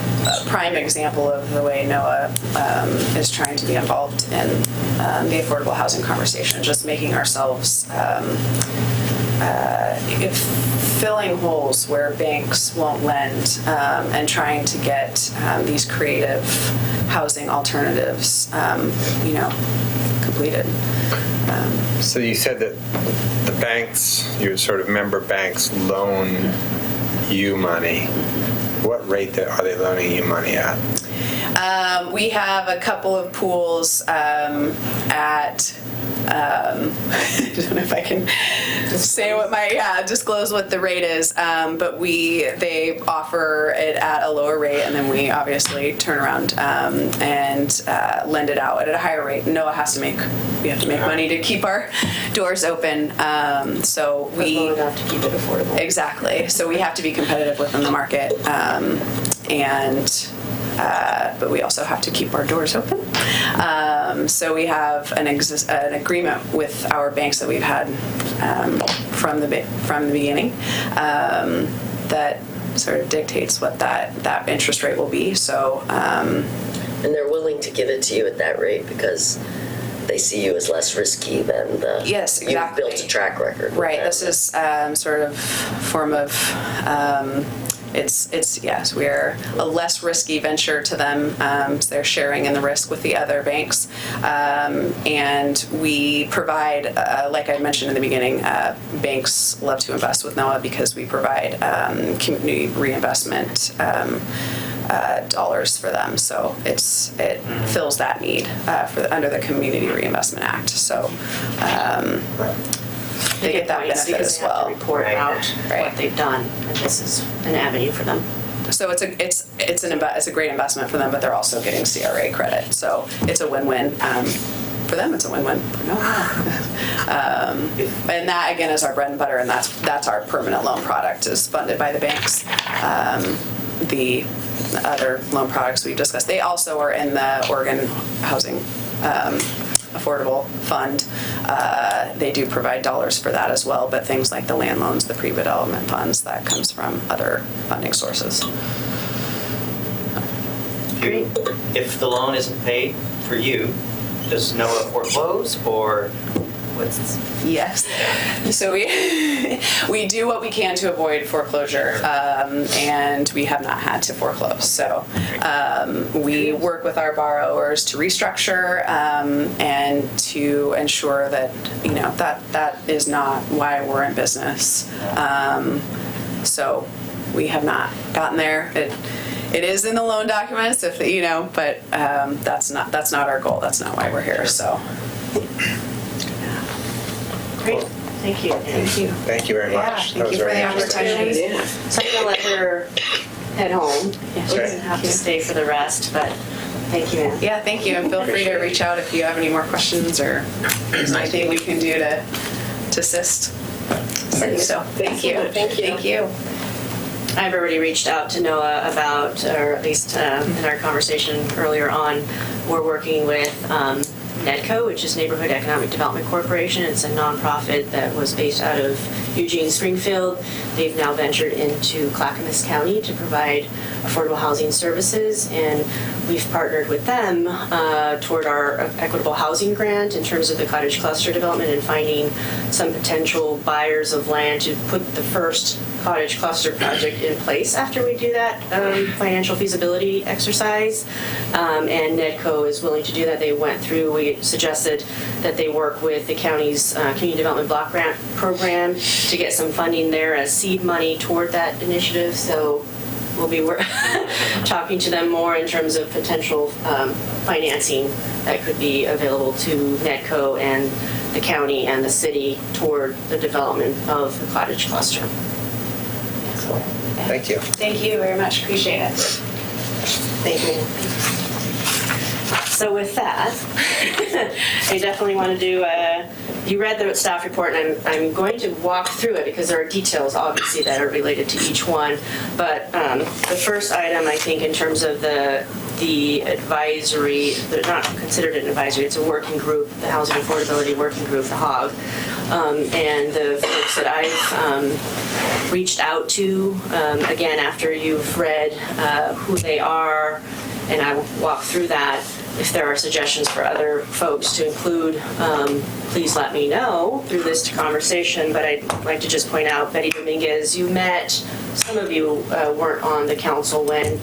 prime example of the way NOAA is trying to be involved in the affordable housing conversation, just making ourselves filling holes where banks won't lend and trying to get these creative housing alternatives, completed. So you said that the banks, your sort of member banks, loan you money. What rate are they loaning you money at? We have a couple of pools at. I don't know if I can say disclose what the rate is, but they offer it at a lower rate, and then we obviously turn around and lend it out at a higher rate. NOAA we have to make money to keep our doors open, so we have to keep it affordable. Exactly. So we have to be competitive within the market, but we also have to keep our doors open. So we have an agreement with our banks that we've had from the beginning that sort of dictates what that interest rate will be. So And they're willing to give it to you at that rate because they see you as less risky than yes, exactly. You've built a track record. Right. This is sort of form of. Yes, we're a less risky venture to them. So they're sharing in the risk with the other banks. And we provide, like I mentioned in the beginning, banks love to invest with NOAA because we provide community reinvestment dollars for them. So it fills that need under the Community Reinvestment Act. So they get that benefit as well. They have to report out what they've done, and this is an avenue for them. So it's a great investment for them, but they're also getting CRA credit. So it's a win-win. For them, it's a win-win. And that again is our bread and butter, and that's our permanent loan product is funded by the banks. The other loan products we've discussed, they also are in the Oregon Housing Affordable Fund. They do provide dollars for that as well, but things like the land loans, the pre-development funds, that comes from other funding sources. If the loan isn't paid for you, does NOAA foreclose or what's? Yes. So we do what we can to avoid foreclosure, and we have not had to foreclose. So we work with our borrowers to restructure and to ensure that that is not why we're in business. So we have not gotten there. It is in the loan documents, but that's not our goal. That's not why we're here. So. Great. Thank you. Thank you. Thank you very Yeah, much. thank you for the opportunity. Yeah. So I'm gonna let her head home. Yeah, she doesn't have to stay for the rest, but thank you, Ann. Yeah, thank you, and feel free to reach out if you have any more questions or there's anything we can do to assist. So, thank you. Thank you. Thank you. I've already reached out to Noah about, or at least in our conversation earlier on, we're working with NEDCO, which is Neighborhood Economic Development Corporation. It's a nonprofit that was based out of Eugene, Springfield. They've now ventured into Clackamas County to provide affordable housing services, and we've partnered with them toward our equitable housing grant in terms of the cottage cluster development and finding some potential buyers of land to put the first cottage cluster project in place after we do that financial feasibility exercise. And NEDCO is willing to do that. They went through, we suggested that they work with the county's Community Development Block Grant Program to get some funding there as seed money toward that initiative. So we'll be talking to them more in terms of potential financing that could be available to NEDCO and the county and the city toward the development of the cottage cluster. So, yeah. Thank you. Thank you very much. Appreciate it. Thank you. So with that, I definitely want to do you read the staff report, and I'm going to walk through it because there are details, obviously, that are related to each one. But the first item, I think, in terms of the advisory, they're not considered an advisory, it's a working group, the Housing Affordability Working Group, the HOG. And the folks that I've reached out to, again, after you've read who they are, and I will walk through that. If there are suggestions for other folks to include, please let me know through this conversation. But I'd like to just point out, Betty Dominguez, you met, some of you weren't on the council when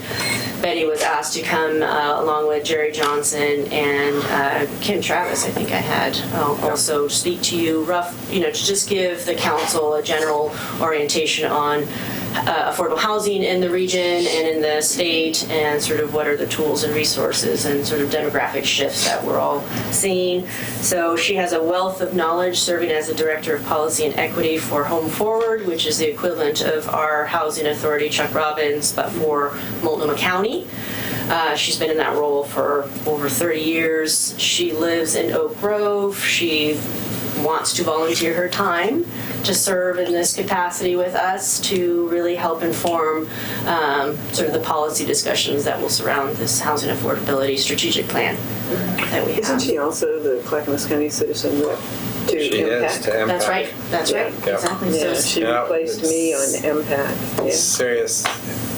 Betty was asked to come along with Jerry Johnson and Kim Travis, I think I had also speak to you, to just give the council a general orientation on affordable housing in the region and in the state, and sort of what are the tools and resources and sort of demographic shifts that we're all seeing. So she has a wealth of knowledge serving as the Director of Policy and Equity for Home Forward, which is the equivalent of our housing authority, Chuck Robbins, but for Multnomah County. She's been in that role for over 30 years. She lives in Oak Grove. She wants to volunteer her time to serve in this capacity with us to really help inform sort of the policy discussions that will surround this housing affordability strategic plan that we have. Isn't she also the Clackamas County Citizen Rep to She MPAC? is to MPAC. That's right. That's Yeah. right. Yeah. Exactly. Yeah, So she replaced me on MPAC. Yeah. Serious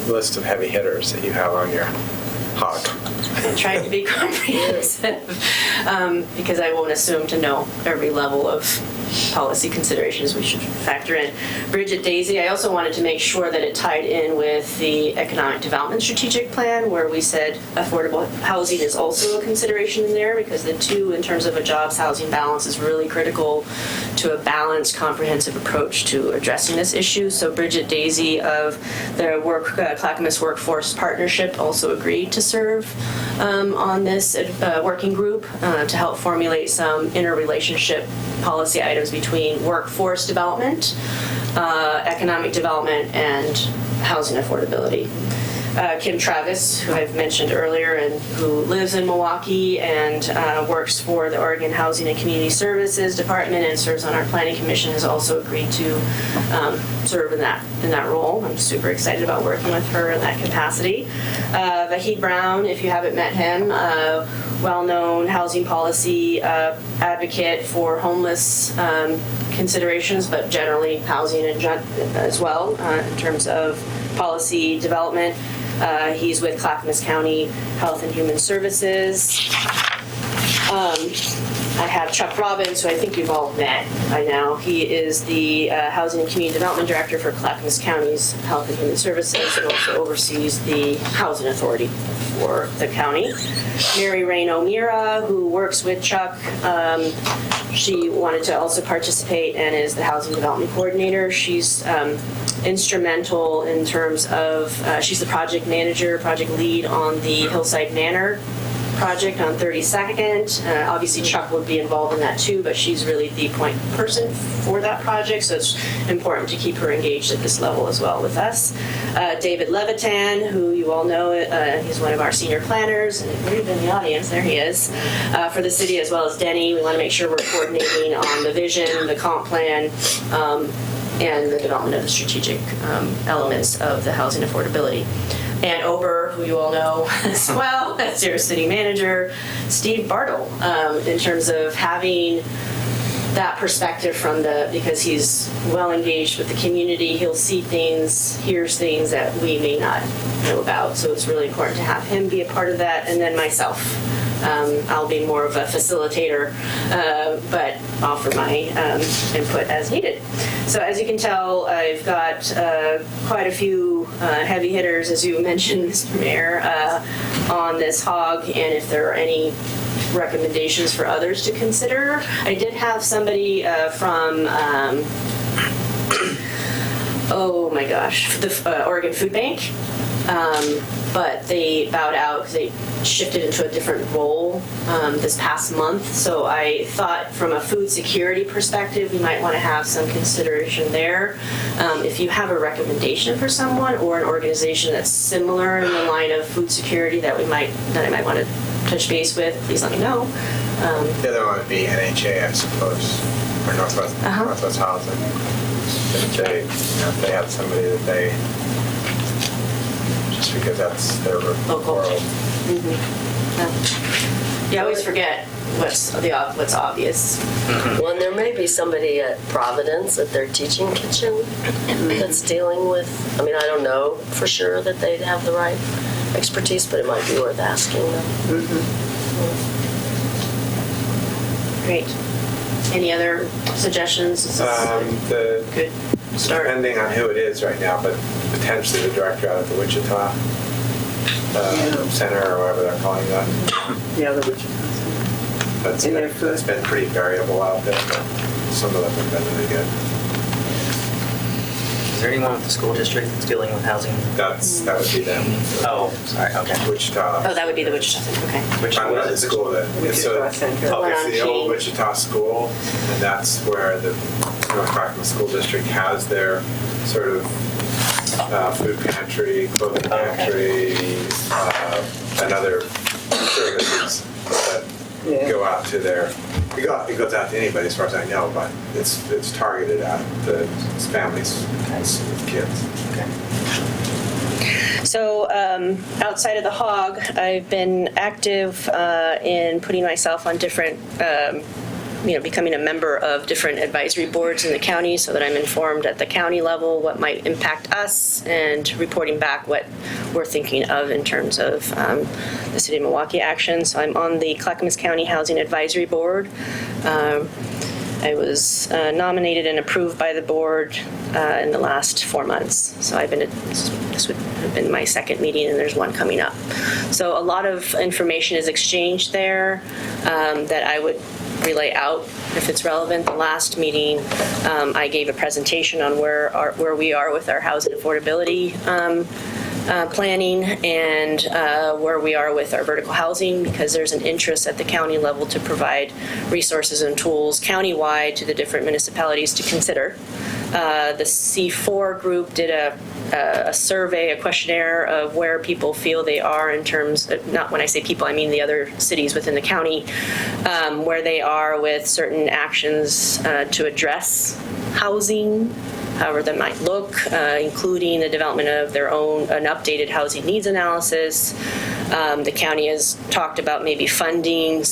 list of heavy hitters that you have on your HOG. I tried to be comprehensive because I won't assume to know every level of policy considerations we should factor in. Bridget Daisy, I also wanted to make sure that it tied in with the Economic Development Strategic Plan, where we said affordable housing is also a consideration in there, because the two, in terms of a jobs housing balance, is really critical to a balanced, comprehensive approach to addressing this issue. So Bridget Daisy of the Clackamas Workforce Partnership also agreed to serve on this working group to help formulate some interrelationship policy items between workforce development, economic development, and housing affordability. Kim Travis, who I've mentioned earlier and who lives in Milwaukee and works for the Oregon Housing and Community Services Department and serves on our Planning Commission, has also agreed to serve in that role. I'm super excited about working with her in that capacity. Vahid Brown, if you haven't met him, well-known housing policy advocate for homeless considerations, but generally housing as well in terms of policy development. He's with Clackamas County Health and Human Services. I have Chuck Robbins, who I think you've all met by now. He is the Housing and Community Development Director for Clackamas County's Health and Human Services, and also oversees the Housing Authority for the county. Mary Rain O'Meara, who works with Chuck. She wanted to also participate and is the Housing Development Coordinator. She's instrumental in terms of, she's the project manager, project lead on the Hillside Manor project on 32nd. Obviously Chuck would be involved in that too, but she's really the point person for that project, so it's important to keep her engaged at this level as well with us. David Levitan, who you all know, he's one of our senior planners, and I believe in the audience, there he is, for the city, as well as Denny. We want to make sure we're coordinating on the vision, the comp plan, and the development of the strategic elements of the housing affordability. And Ober, who you all know as well, as your city manager, Steve Bartle, in terms of having that perspective from because he's well engaged with the community, he'll see things, hears things that we may not know about. So it's really important to have him be a part of that, and then myself. I'll be more of a facilitator, but offer my input as needed. So as you can tell, I've got quite a few heavy hitters, as you mentioned, Mr. Mayor, on this HOG, and if there are any recommendations for others to consider. I did have somebody from, oh my gosh, the Oregon Food Bank, but they bowed out because they shifted into a different role this past month. So I thought from a food security perspective, we might want to have some consideration there. If you have a recommendation for someone or an organization that's similar in the line of food security that I might want to touch base with, please let me know. The other one would be NHA, I suppose, or Northwest Housing. If they have somebody that they, just because that's their Local. world. Mm-hmm. You always forget what's obvious. Well, and there may be somebody at Providence at their teaching kitchen that's dealing with, I mean, I don't know for sure that they'd have the right expertise, but it might be worth asking them. Great. Any other suggestions? Is this good start? Depending on who it is right now, but potentially the director out of the Wichita Center, or whatever they're calling that. Yeah, the Wichita. That's been pretty variable out there, but some of them have been really good. Is there anyone with the school district that's dealing with housing? That would be them. Oh, sorry, okay. Wichita. Oh, that would be the Wichita Center. Okay. Which I'm was at the school that Wichita Center. The one it's on the old King. Wichita school, and that's where the North Clackamas School District has their sort of food pantry, clothing pantry, and other services that go out to their. It goes out to anybody, as far as I know, but it's targeted at the families with kids. So outside of the HOG, I've been active in putting myself on different, becoming a member of different advisory boards in the county so that I'm informed at the county level what might impact us and reporting back what we're thinking of in terms of the City of Milwaukee action. So I'm on the Clackamas County Housing Advisory Board. I was nominated and approved by the board in the last 4 months. So this would have been my second meeting, and there's one coming up. So a lot of information is exchanged there that I would relay out if it's relevant. The last meeting, I gave a presentation on where we are with our housing affordability planning and where we are with our vertical housing, because there's an interest at the county level to provide resources and tools countywide to the different municipalities to consider. The C4 group did a survey, a questionnaire of where people feel they are in terms of, not when I say people, I mean the other cities within the county, where they are with certain actions to address housing, however that might look, including the development of their own, an updated housing needs analysis. The county has talked about maybe funding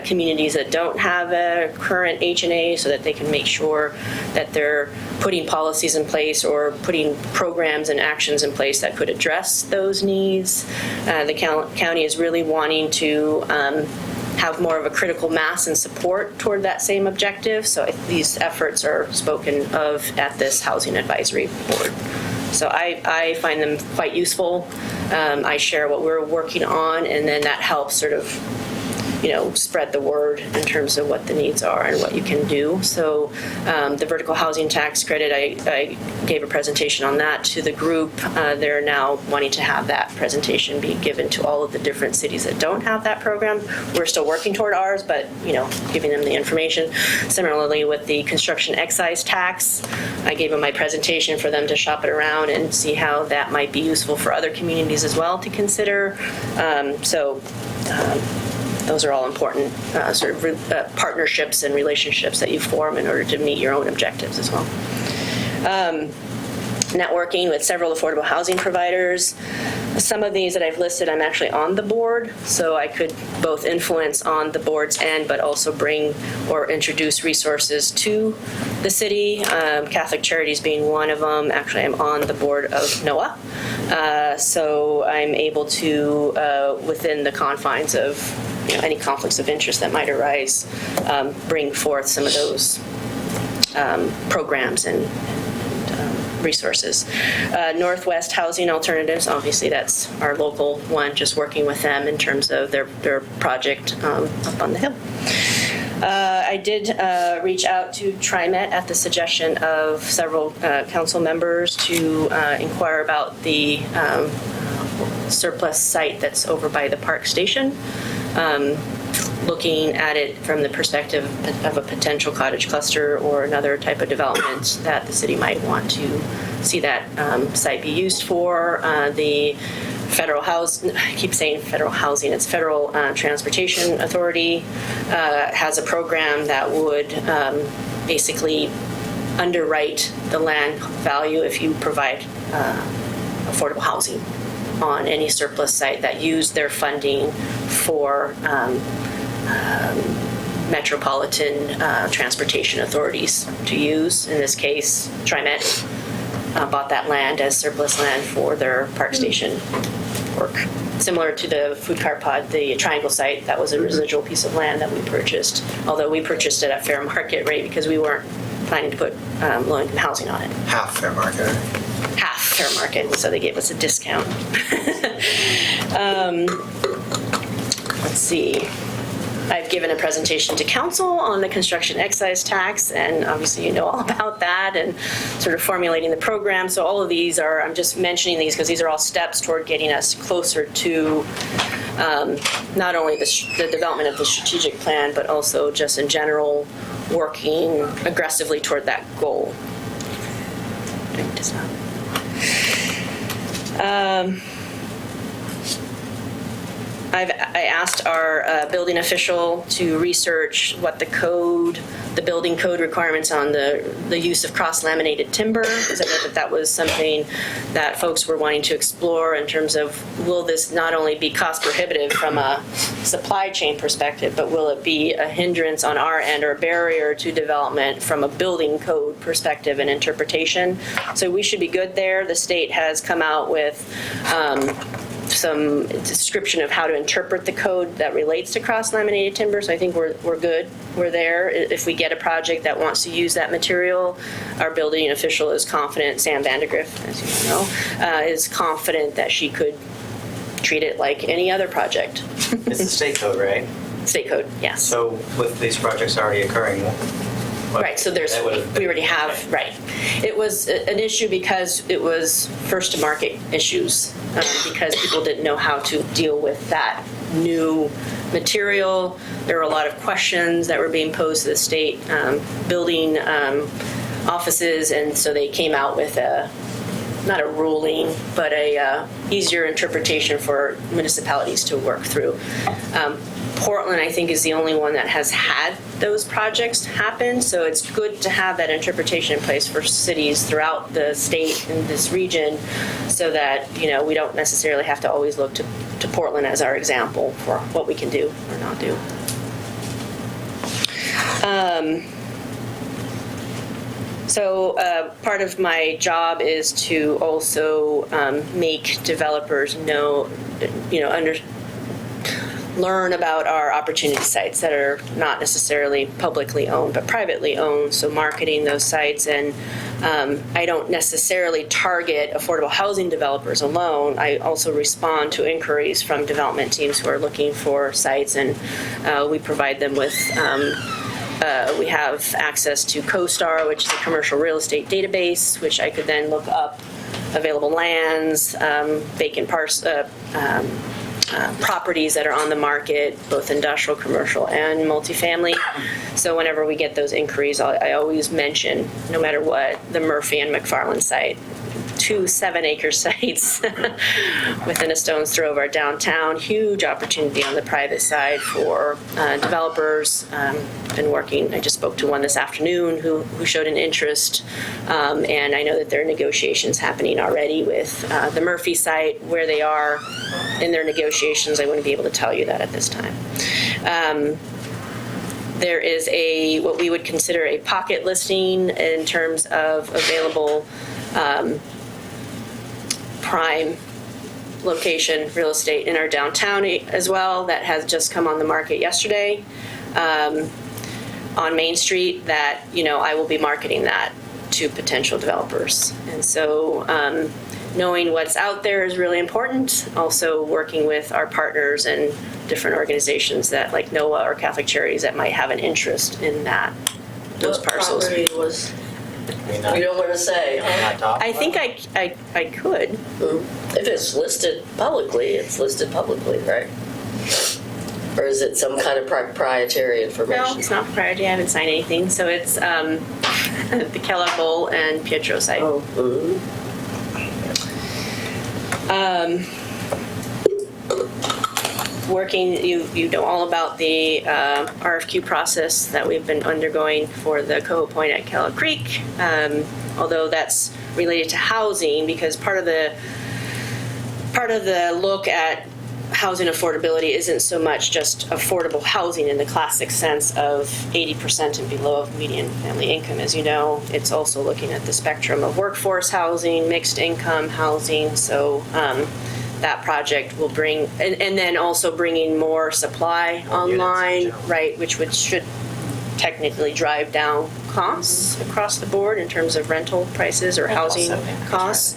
communities that don't have a current H&A so that they can make sure that they're putting policies in place or putting programs and actions in place that could address those needs. The county is really wanting to have more of a critical mass and support toward that same objective. So these efforts are spoken of at this Housing Advisory Board. So I find them quite useful. I share what we're working on, and then that helps sort of spread the word in terms of what the needs are and what you can do. So the vertical housing tax credit, I gave a presentation on that to the group. They're now wanting to have that presentation be given to all of the different cities that don't have that program. We're still working toward ours, but giving them the information. Similarly with the construction excise tax, I gave them my presentation for them to shop it around and see how that might be useful for other communities as well to consider. Those are all important partnerships and relationships that you form in order to meet your own objectives as well. Networking with several affordable housing providers. Some of these that I've listed, I'm actually on the board, so I could both influence on the board's end, but also bring or introduce resources to the city. Catholic Charities being one of them. Actually, I'm on the board of NOAA, so I'm able to, within the confines of any conflicts of interest that might arise, bring forth some of those programs and resources. Northwest Housing Alternatives, obviously that's our local one, just working with them in terms of their project up on the hill. I did reach out to TriMet at the suggestion of several council members to inquire about the surplus site that's over by the park station. Looking at it from the perspective of a potential cottage cluster or another type of development that the city might want to see that site be used for. The federal housing, I keep saying federal housing, it's Federal Transportation Authority has a program that would basically underwrite the land value if you provide affordable housing on any surplus site that used their funding for metropolitan transportation authorities to use. In this case, TriMet bought that land as surplus land for their park station work. Similar to the food cart pod, the Triangle site, that was a residual piece of land that we purchased, although we purchased it at fair market rate because we weren't planning to put low-income housing on it. Half fair market. Half fair market, so they gave us a discount. Let's see. I've given a presentation to council on the construction excise tax, and obviously you know all about that and sort of formulating the program. So all of these are, I'm just mentioning these because these are all steps toward getting us closer to not only the development of the strategic plan, but also just in general working aggressively toward that goal. I asked our building official to research what the building code requirements on the use of cross-laminated timber, because I know that was something that folks were wanting to explore in terms of, will this not only be cost prohibitive from a supply chain perspective, but will it be a hindrance on our end or a barrier to development from a building code perspective and interpretation? So we should be good there. The state has come out with some description of how to interpret the code that relates to cross-laminated timber, so I think we're good. We're there. If we get a project that wants to use that material, our building official is confident, Sam Vandergrift, as you know, is confident that she could treat it like any other project. It's the state code, right? State code, yes. So with these projects already occurring, right, so we already have, right. It was an issue because it was first to market issues, because people didn't know how to deal with that new material. There were a lot of questions that were being posed to the state building offices, and so they came out with not a ruling, but a easier interpretation for municipalities to work through. Portland, I think, is the only one that has had those projects happen, so it's good to have that interpretation in place for cities throughout the state and this region, so that we don't necessarily have to always look to Portland as our example for what we can do or not do. So part of my job is to also make developers know, learn about our opportunity sites that are not necessarily publicly owned, but privately owned, so marketing those sites. And I don't necessarily target affordable housing developers alone. I also respond to inquiries from development teams who are looking for sites, and we provide them with, we have access to CoStar, which is a commercial real estate database, which I could then look up available lands, vacant properties that are on the market, both industrial, commercial, and multifamily. So whenever we get those inquiries, I always mention, no matter what, the Murphy and McFarland site. 2 7-acre sites within a stone's throw of our downtown. Huge opportunity on the private side for developers. Been working, I just spoke to one this afternoon who showed an interest, and I know that there are negotiations happening already with the Murphy site. Where they are in their negotiations, I wouldn't be able to tell you that at this time. There is what we would consider a pocket listing in terms of available prime location real estate in our downtown as well that has just come on the market yesterday on Main Street that, I will be marketing that to potential developers. And so knowing what's out there is really important. Also working with our partners and different organizations that like NOAA or Catholic Charities that might have an interest in those parcels. What property was? You don't want to say. I think I could. If it's listed publicly, it's listed publicly, right? Or is it some kind of proprietary information? No, it's not proprietary. I haven't signed anything. So it's the Keller Bowl and Pietro site. Oh. Working, you know all about the RFQ process that we've been undergoing for the Coho Point at Keller Creek, although that's related to housing, because part of the look at housing affordability isn't so much just affordable housing in the classic sense of 80% and below of median family income. As you know, it's also looking at the spectrum of workforce housing, mixed income housing. So that project will bring, and then also bringing more supply online, right, which should technically drive down costs across the board in terms of rental prices or housing costs.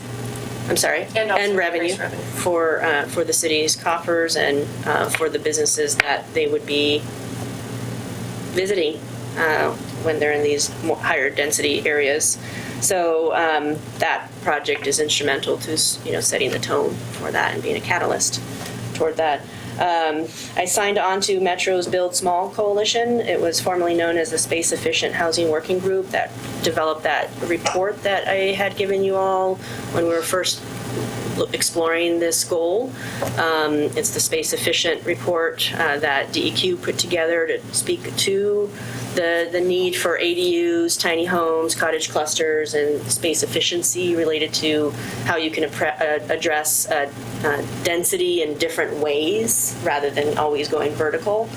I'm sorry, and revenue for the city's coffers and for the businesses that they would be visiting when they're in these higher density areas. So that project is instrumental to setting the tone for that and being a catalyst toward that. I signed on to Metro's Build Small Coalition. It was formerly known as the Space Efficient Housing Working Group that developed that report that I had given you all when we were first exploring this goal. It's the Space Efficient report that DEQ put together to speak to the need for ADUs, tiny homes, cottage clusters, and space efficiency related to how you can address density in different ways rather than always going vertical,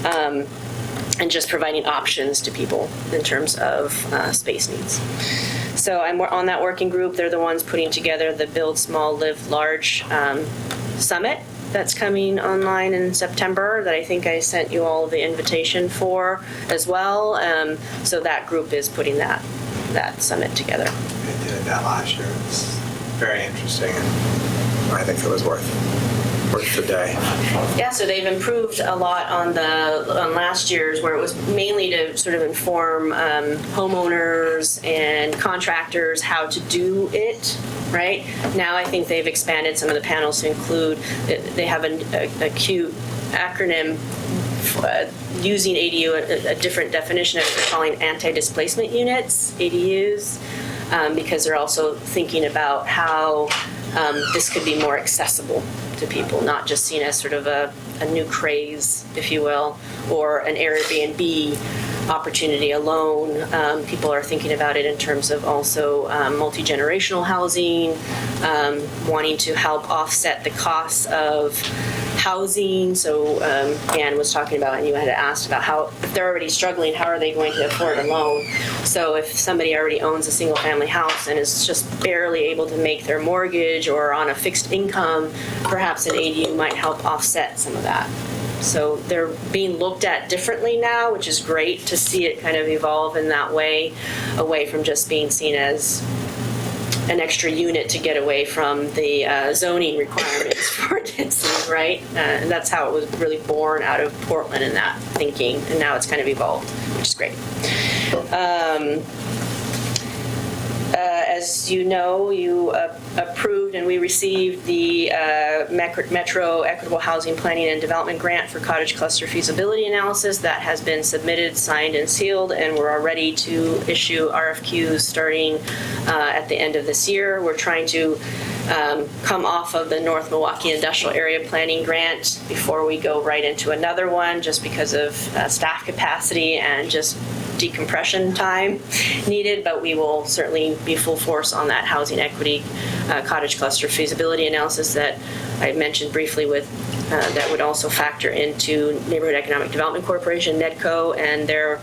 and just providing options to people in terms of space needs. So I'm on that working group. They're the ones putting together the Build Small, Live Large Summit that's coming online in September that I think I sent you all the invitation for as well. So that group is putting that summit together. I did that last year. It was very interesting, and I think it was worth the day. Yeah, so they've improved a lot on last year's, where it was mainly to sort of inform homeowners and contractors how to do it. Right now, I think they've expanded some of the panels to include. They have a cute acronym using ADU, a different definition of they're calling anti-displacement units, ADUs, because they're also thinking about how this could be more accessible to people, not just seen as sort of a new craze, if you will, or an Airbnb opportunity alone. People are thinking about it in terms of also multi-generational housing, wanting to help offset the costs of housing. So Anne was talking about, and you had asked about how, if they're already struggling, how are they going to afford a loan? So if somebody already owns a single family house and is just barely able to make their mortgage or on a fixed income, perhaps an ADU might help offset some of that. So they're being looked at differently now, which is great to see it kind of evolve in that way, away from just being seen as an extra unit to get away from the zoning requirements for density, right? And that's how it was really born out of Portland and that thinking, and now it's kind of evolved, which is great. As you know, you approved and we received the Metro Equitable Housing Planning and Development Grant for Cottage Cluster Feasibility Analysis. That has been submitted, signed, and sealed, and we're all ready to issue RFQs starting at the end of this year. We're trying to come off of the North Milwaukee Industrial Area Planning Grant before we go right into another one, just because of staff capacity and just decompression time needed, but we will certainly be full force on that housing equity cottage cluster feasibility analysis that I mentioned briefly with that would also factor into Neighborhood Economic Development Corporation, NEDCO, and their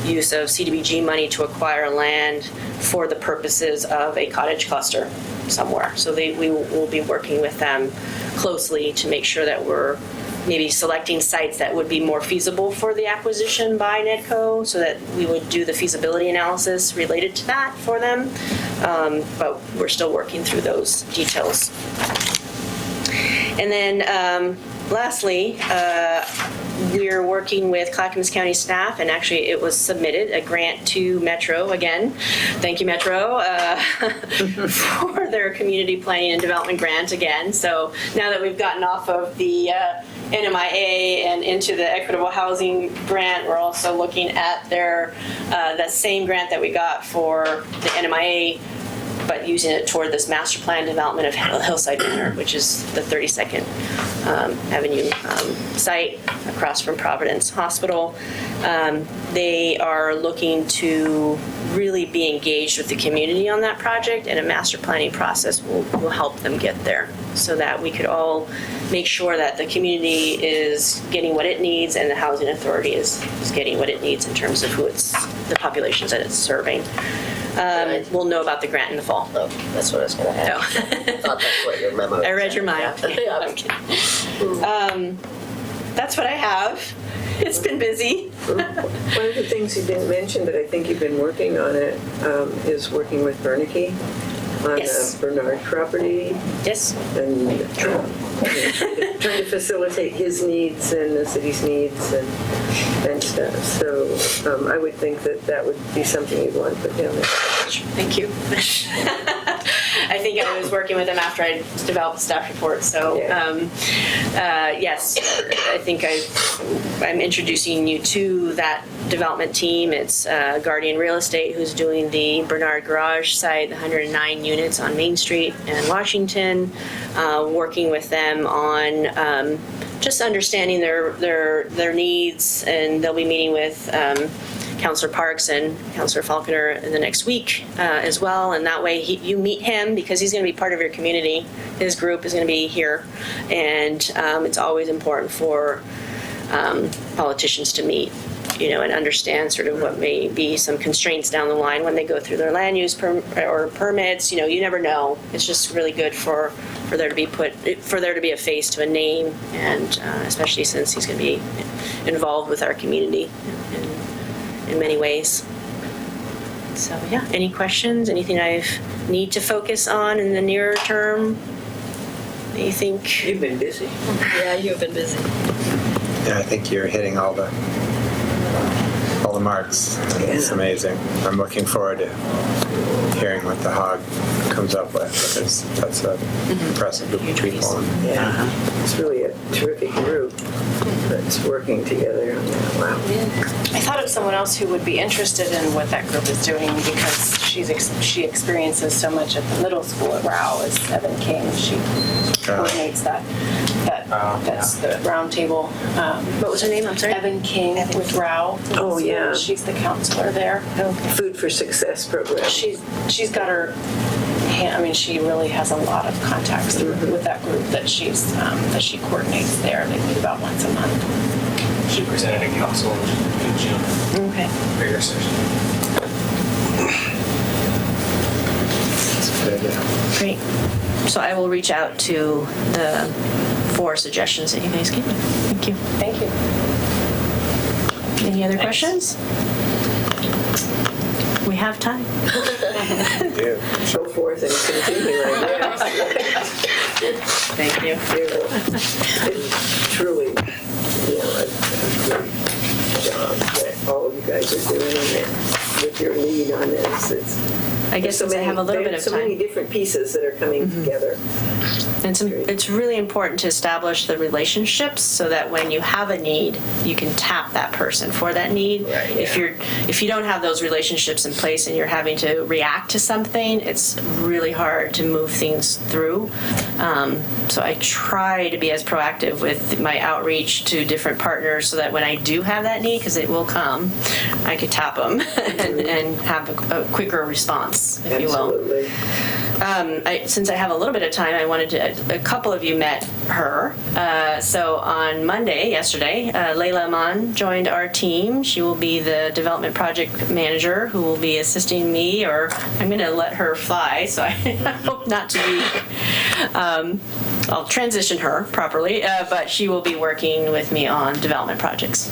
use of CDBG money to acquire land for the purposes of a cottage cluster somewhere. So we will be working with them closely to make sure that we're maybe selecting sites that would be more feasible for the acquisition by NEDCO, so that we would do the feasibility analysis related to that for them. But we're still working through those details. And then lastly, we're working with Clackamas County staff, and actually it was submitted, a grant to Metro again. Thank you, Metro, for their community planning and development grant again. So now that we've gotten off of the NMIA and into the equitable housing grant, we're also looking at their that same grant that we got for the NMIA, but using it toward this master plan development of Hillside Manor, which is the 32nd Avenue site across from Providence Hospital. They are looking to really be engaged with the community on that project, and a master planning process will help them get there, so that we could all make sure that the community is getting what it needs and the housing authority is getting what it needs in terms of the populations that it's serving. We'll know about the grant in the fall. Oh, that's what I was going to ask. I thought that's what your memo I read your mind. Yeah. I'm kidding. That's what I have. It's been busy. One of the things you didn't mention, but I think you've been working on it, is working with Bernicky on Yes. the Bernard property. Yes. And trying to facilitate his needs and the city's needs and stuff. So I would think that would be something you'd want to put down there. Thank you. I think I was working with him after I developed the staff report. So yes, I think I'm introducing you to that development team. It's Guardian Real Estate, who's doing the Bernard Garage site, the 109 units on Main Street in Washington, working with them on just understanding their needs, and they'll be meeting with Councilor Parks and Councilor Falconer in the next week as well, and that way you meet him, because he's going to be part of your community. His group is going to be here, and it's always important for politicians to meet, and understand sort of what may be some constraints down the line when they go through their land use or permits. You never know. It's just really good for there to be a face to a name, and especially since he's going to be involved with our community in many ways. So yeah, any questions? Anything I need to focus on in the nearer term that you think? You've been busy. Yeah, you've been busy. Yeah, I think you're hitting all the marks. It's amazing. I'm looking forward to hearing what the HOG comes up with, because that's an impressive group of people. Yeah, it's really a terrific group that's working together on that. Wow. I thought of someone else who would be interested in what that group is doing, because she experiences so much at the middle school at Rao, is Evan King. She coordinates that's the round table. What was her name? I'm sorry. Evan King with Rao. Oh, yeah. She's the counselor there. Food for Success program. She's got her. She really has a lot of contacts with that group that she coordinates there. They meet about once a month. She presented at council in June. Okay. Bigger session. That's a good idea. Great. So I will reach out to the for suggestions that you guys give me. Thank you. Thank you. Any other questions? We have time. Yeah. Go forth and continue. Thank you. It's truly, a great job that all of you guys are doing with your lead on this. I guess since I have a little bit of so many time. different pieces that are coming together. And it's really important to establish the relationships so that when you have a need, you can tap that person for that need. Right, If you don't have those relationships in place and you're having to react to something, it's really hard to move things through. So I try to be as proactive with my outreach to different partners so that when I do have that need, because it will come, I could tap them and have a quicker response, if you will. Absolutely. Since I have a little bit of time, I wanted to. A couple of you met her. So on Monday, yesterday, Layla Aman joined our team. She will be the development project manager who will be assisting me, or I'm going to let her fly. So I hope not to be. I'll transition her properly, but she will be working with me on development projects,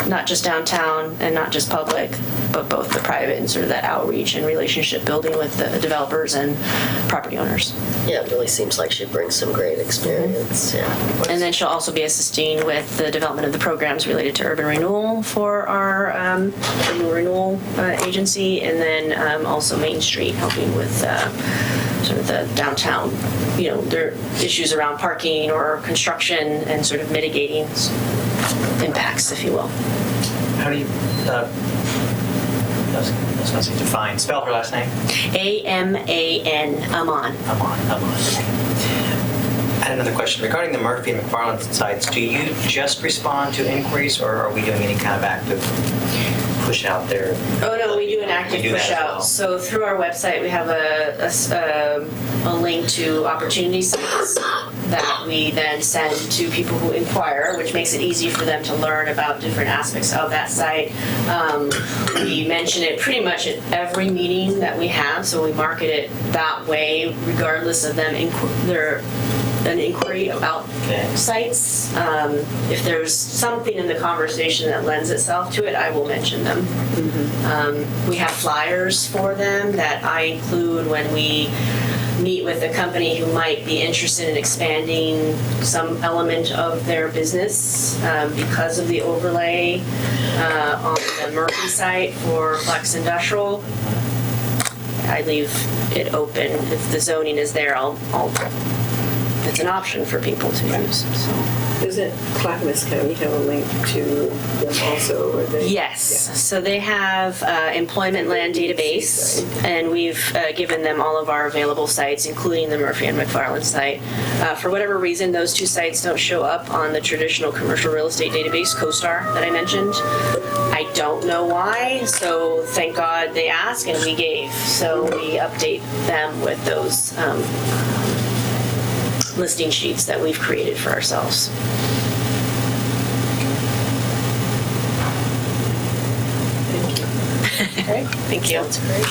not just downtown and not just public, but both the private and sort of that outreach and relationship building with the developers and property owners. Yeah, it really seems like she brings some great experience. Yeah. And then she'll also be assisting with the development of the programs related to urban renewal for our urban renewal agency, and then also Main Street, helping with sort of the downtown, there are issues around parking or construction and sort of mitigating impacts, if you will. How do you, I was going to say define, spell her last name? Aman, Aman. Aman. And another question, regarding the Murphy and McFarland sites, do you just respond to inquiries, or are we doing any kind of active push out there? Oh no, we do an active We do that push as out. well. So through our website, we have a link to opportunity sites that we then send to people who inquire, which makes it easy for them to learn about different aspects of that site. We mention it pretty much at every meeting that we have, so we market it that way, regardless of them an inquiry about sites. If there's something in the conversation that lends itself to it, I will mention them. We have flyers for them that I include when we meet with a company who might be interested in expanding some element of their business because of the overlay on the Murphy site for Flex Industrial. I leave it open. If the zoning is there, it's an option for people to use. So. Doesn't Clackamas County have a link to them also? Or they, Yes. Yeah. So they have employment land database, and we've given them all of our available sites, including the Murphy and McFarland site. For whatever reason, those two sites don't show up on the traditional commercial real estate database, CoStar, that I mentioned. I don't know why, so thank God they asked and we gave. So we update them with those listing sheets that we've created for ourselves. Great. Thank you. That's great.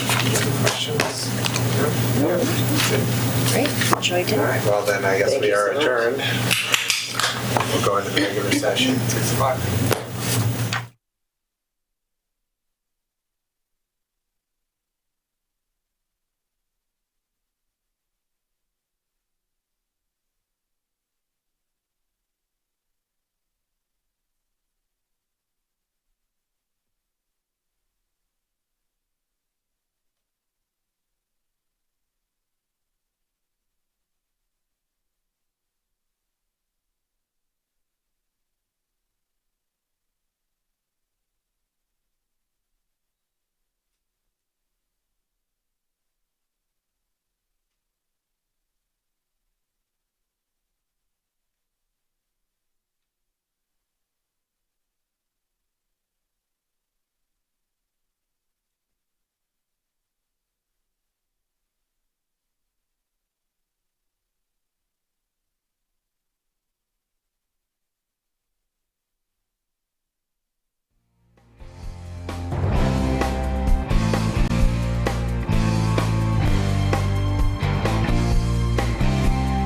Questions? Great. Enjoy All dinner. right, well then I guess Thank we you are so much. adjourned. We'll go into the regular session, 6 o'clock.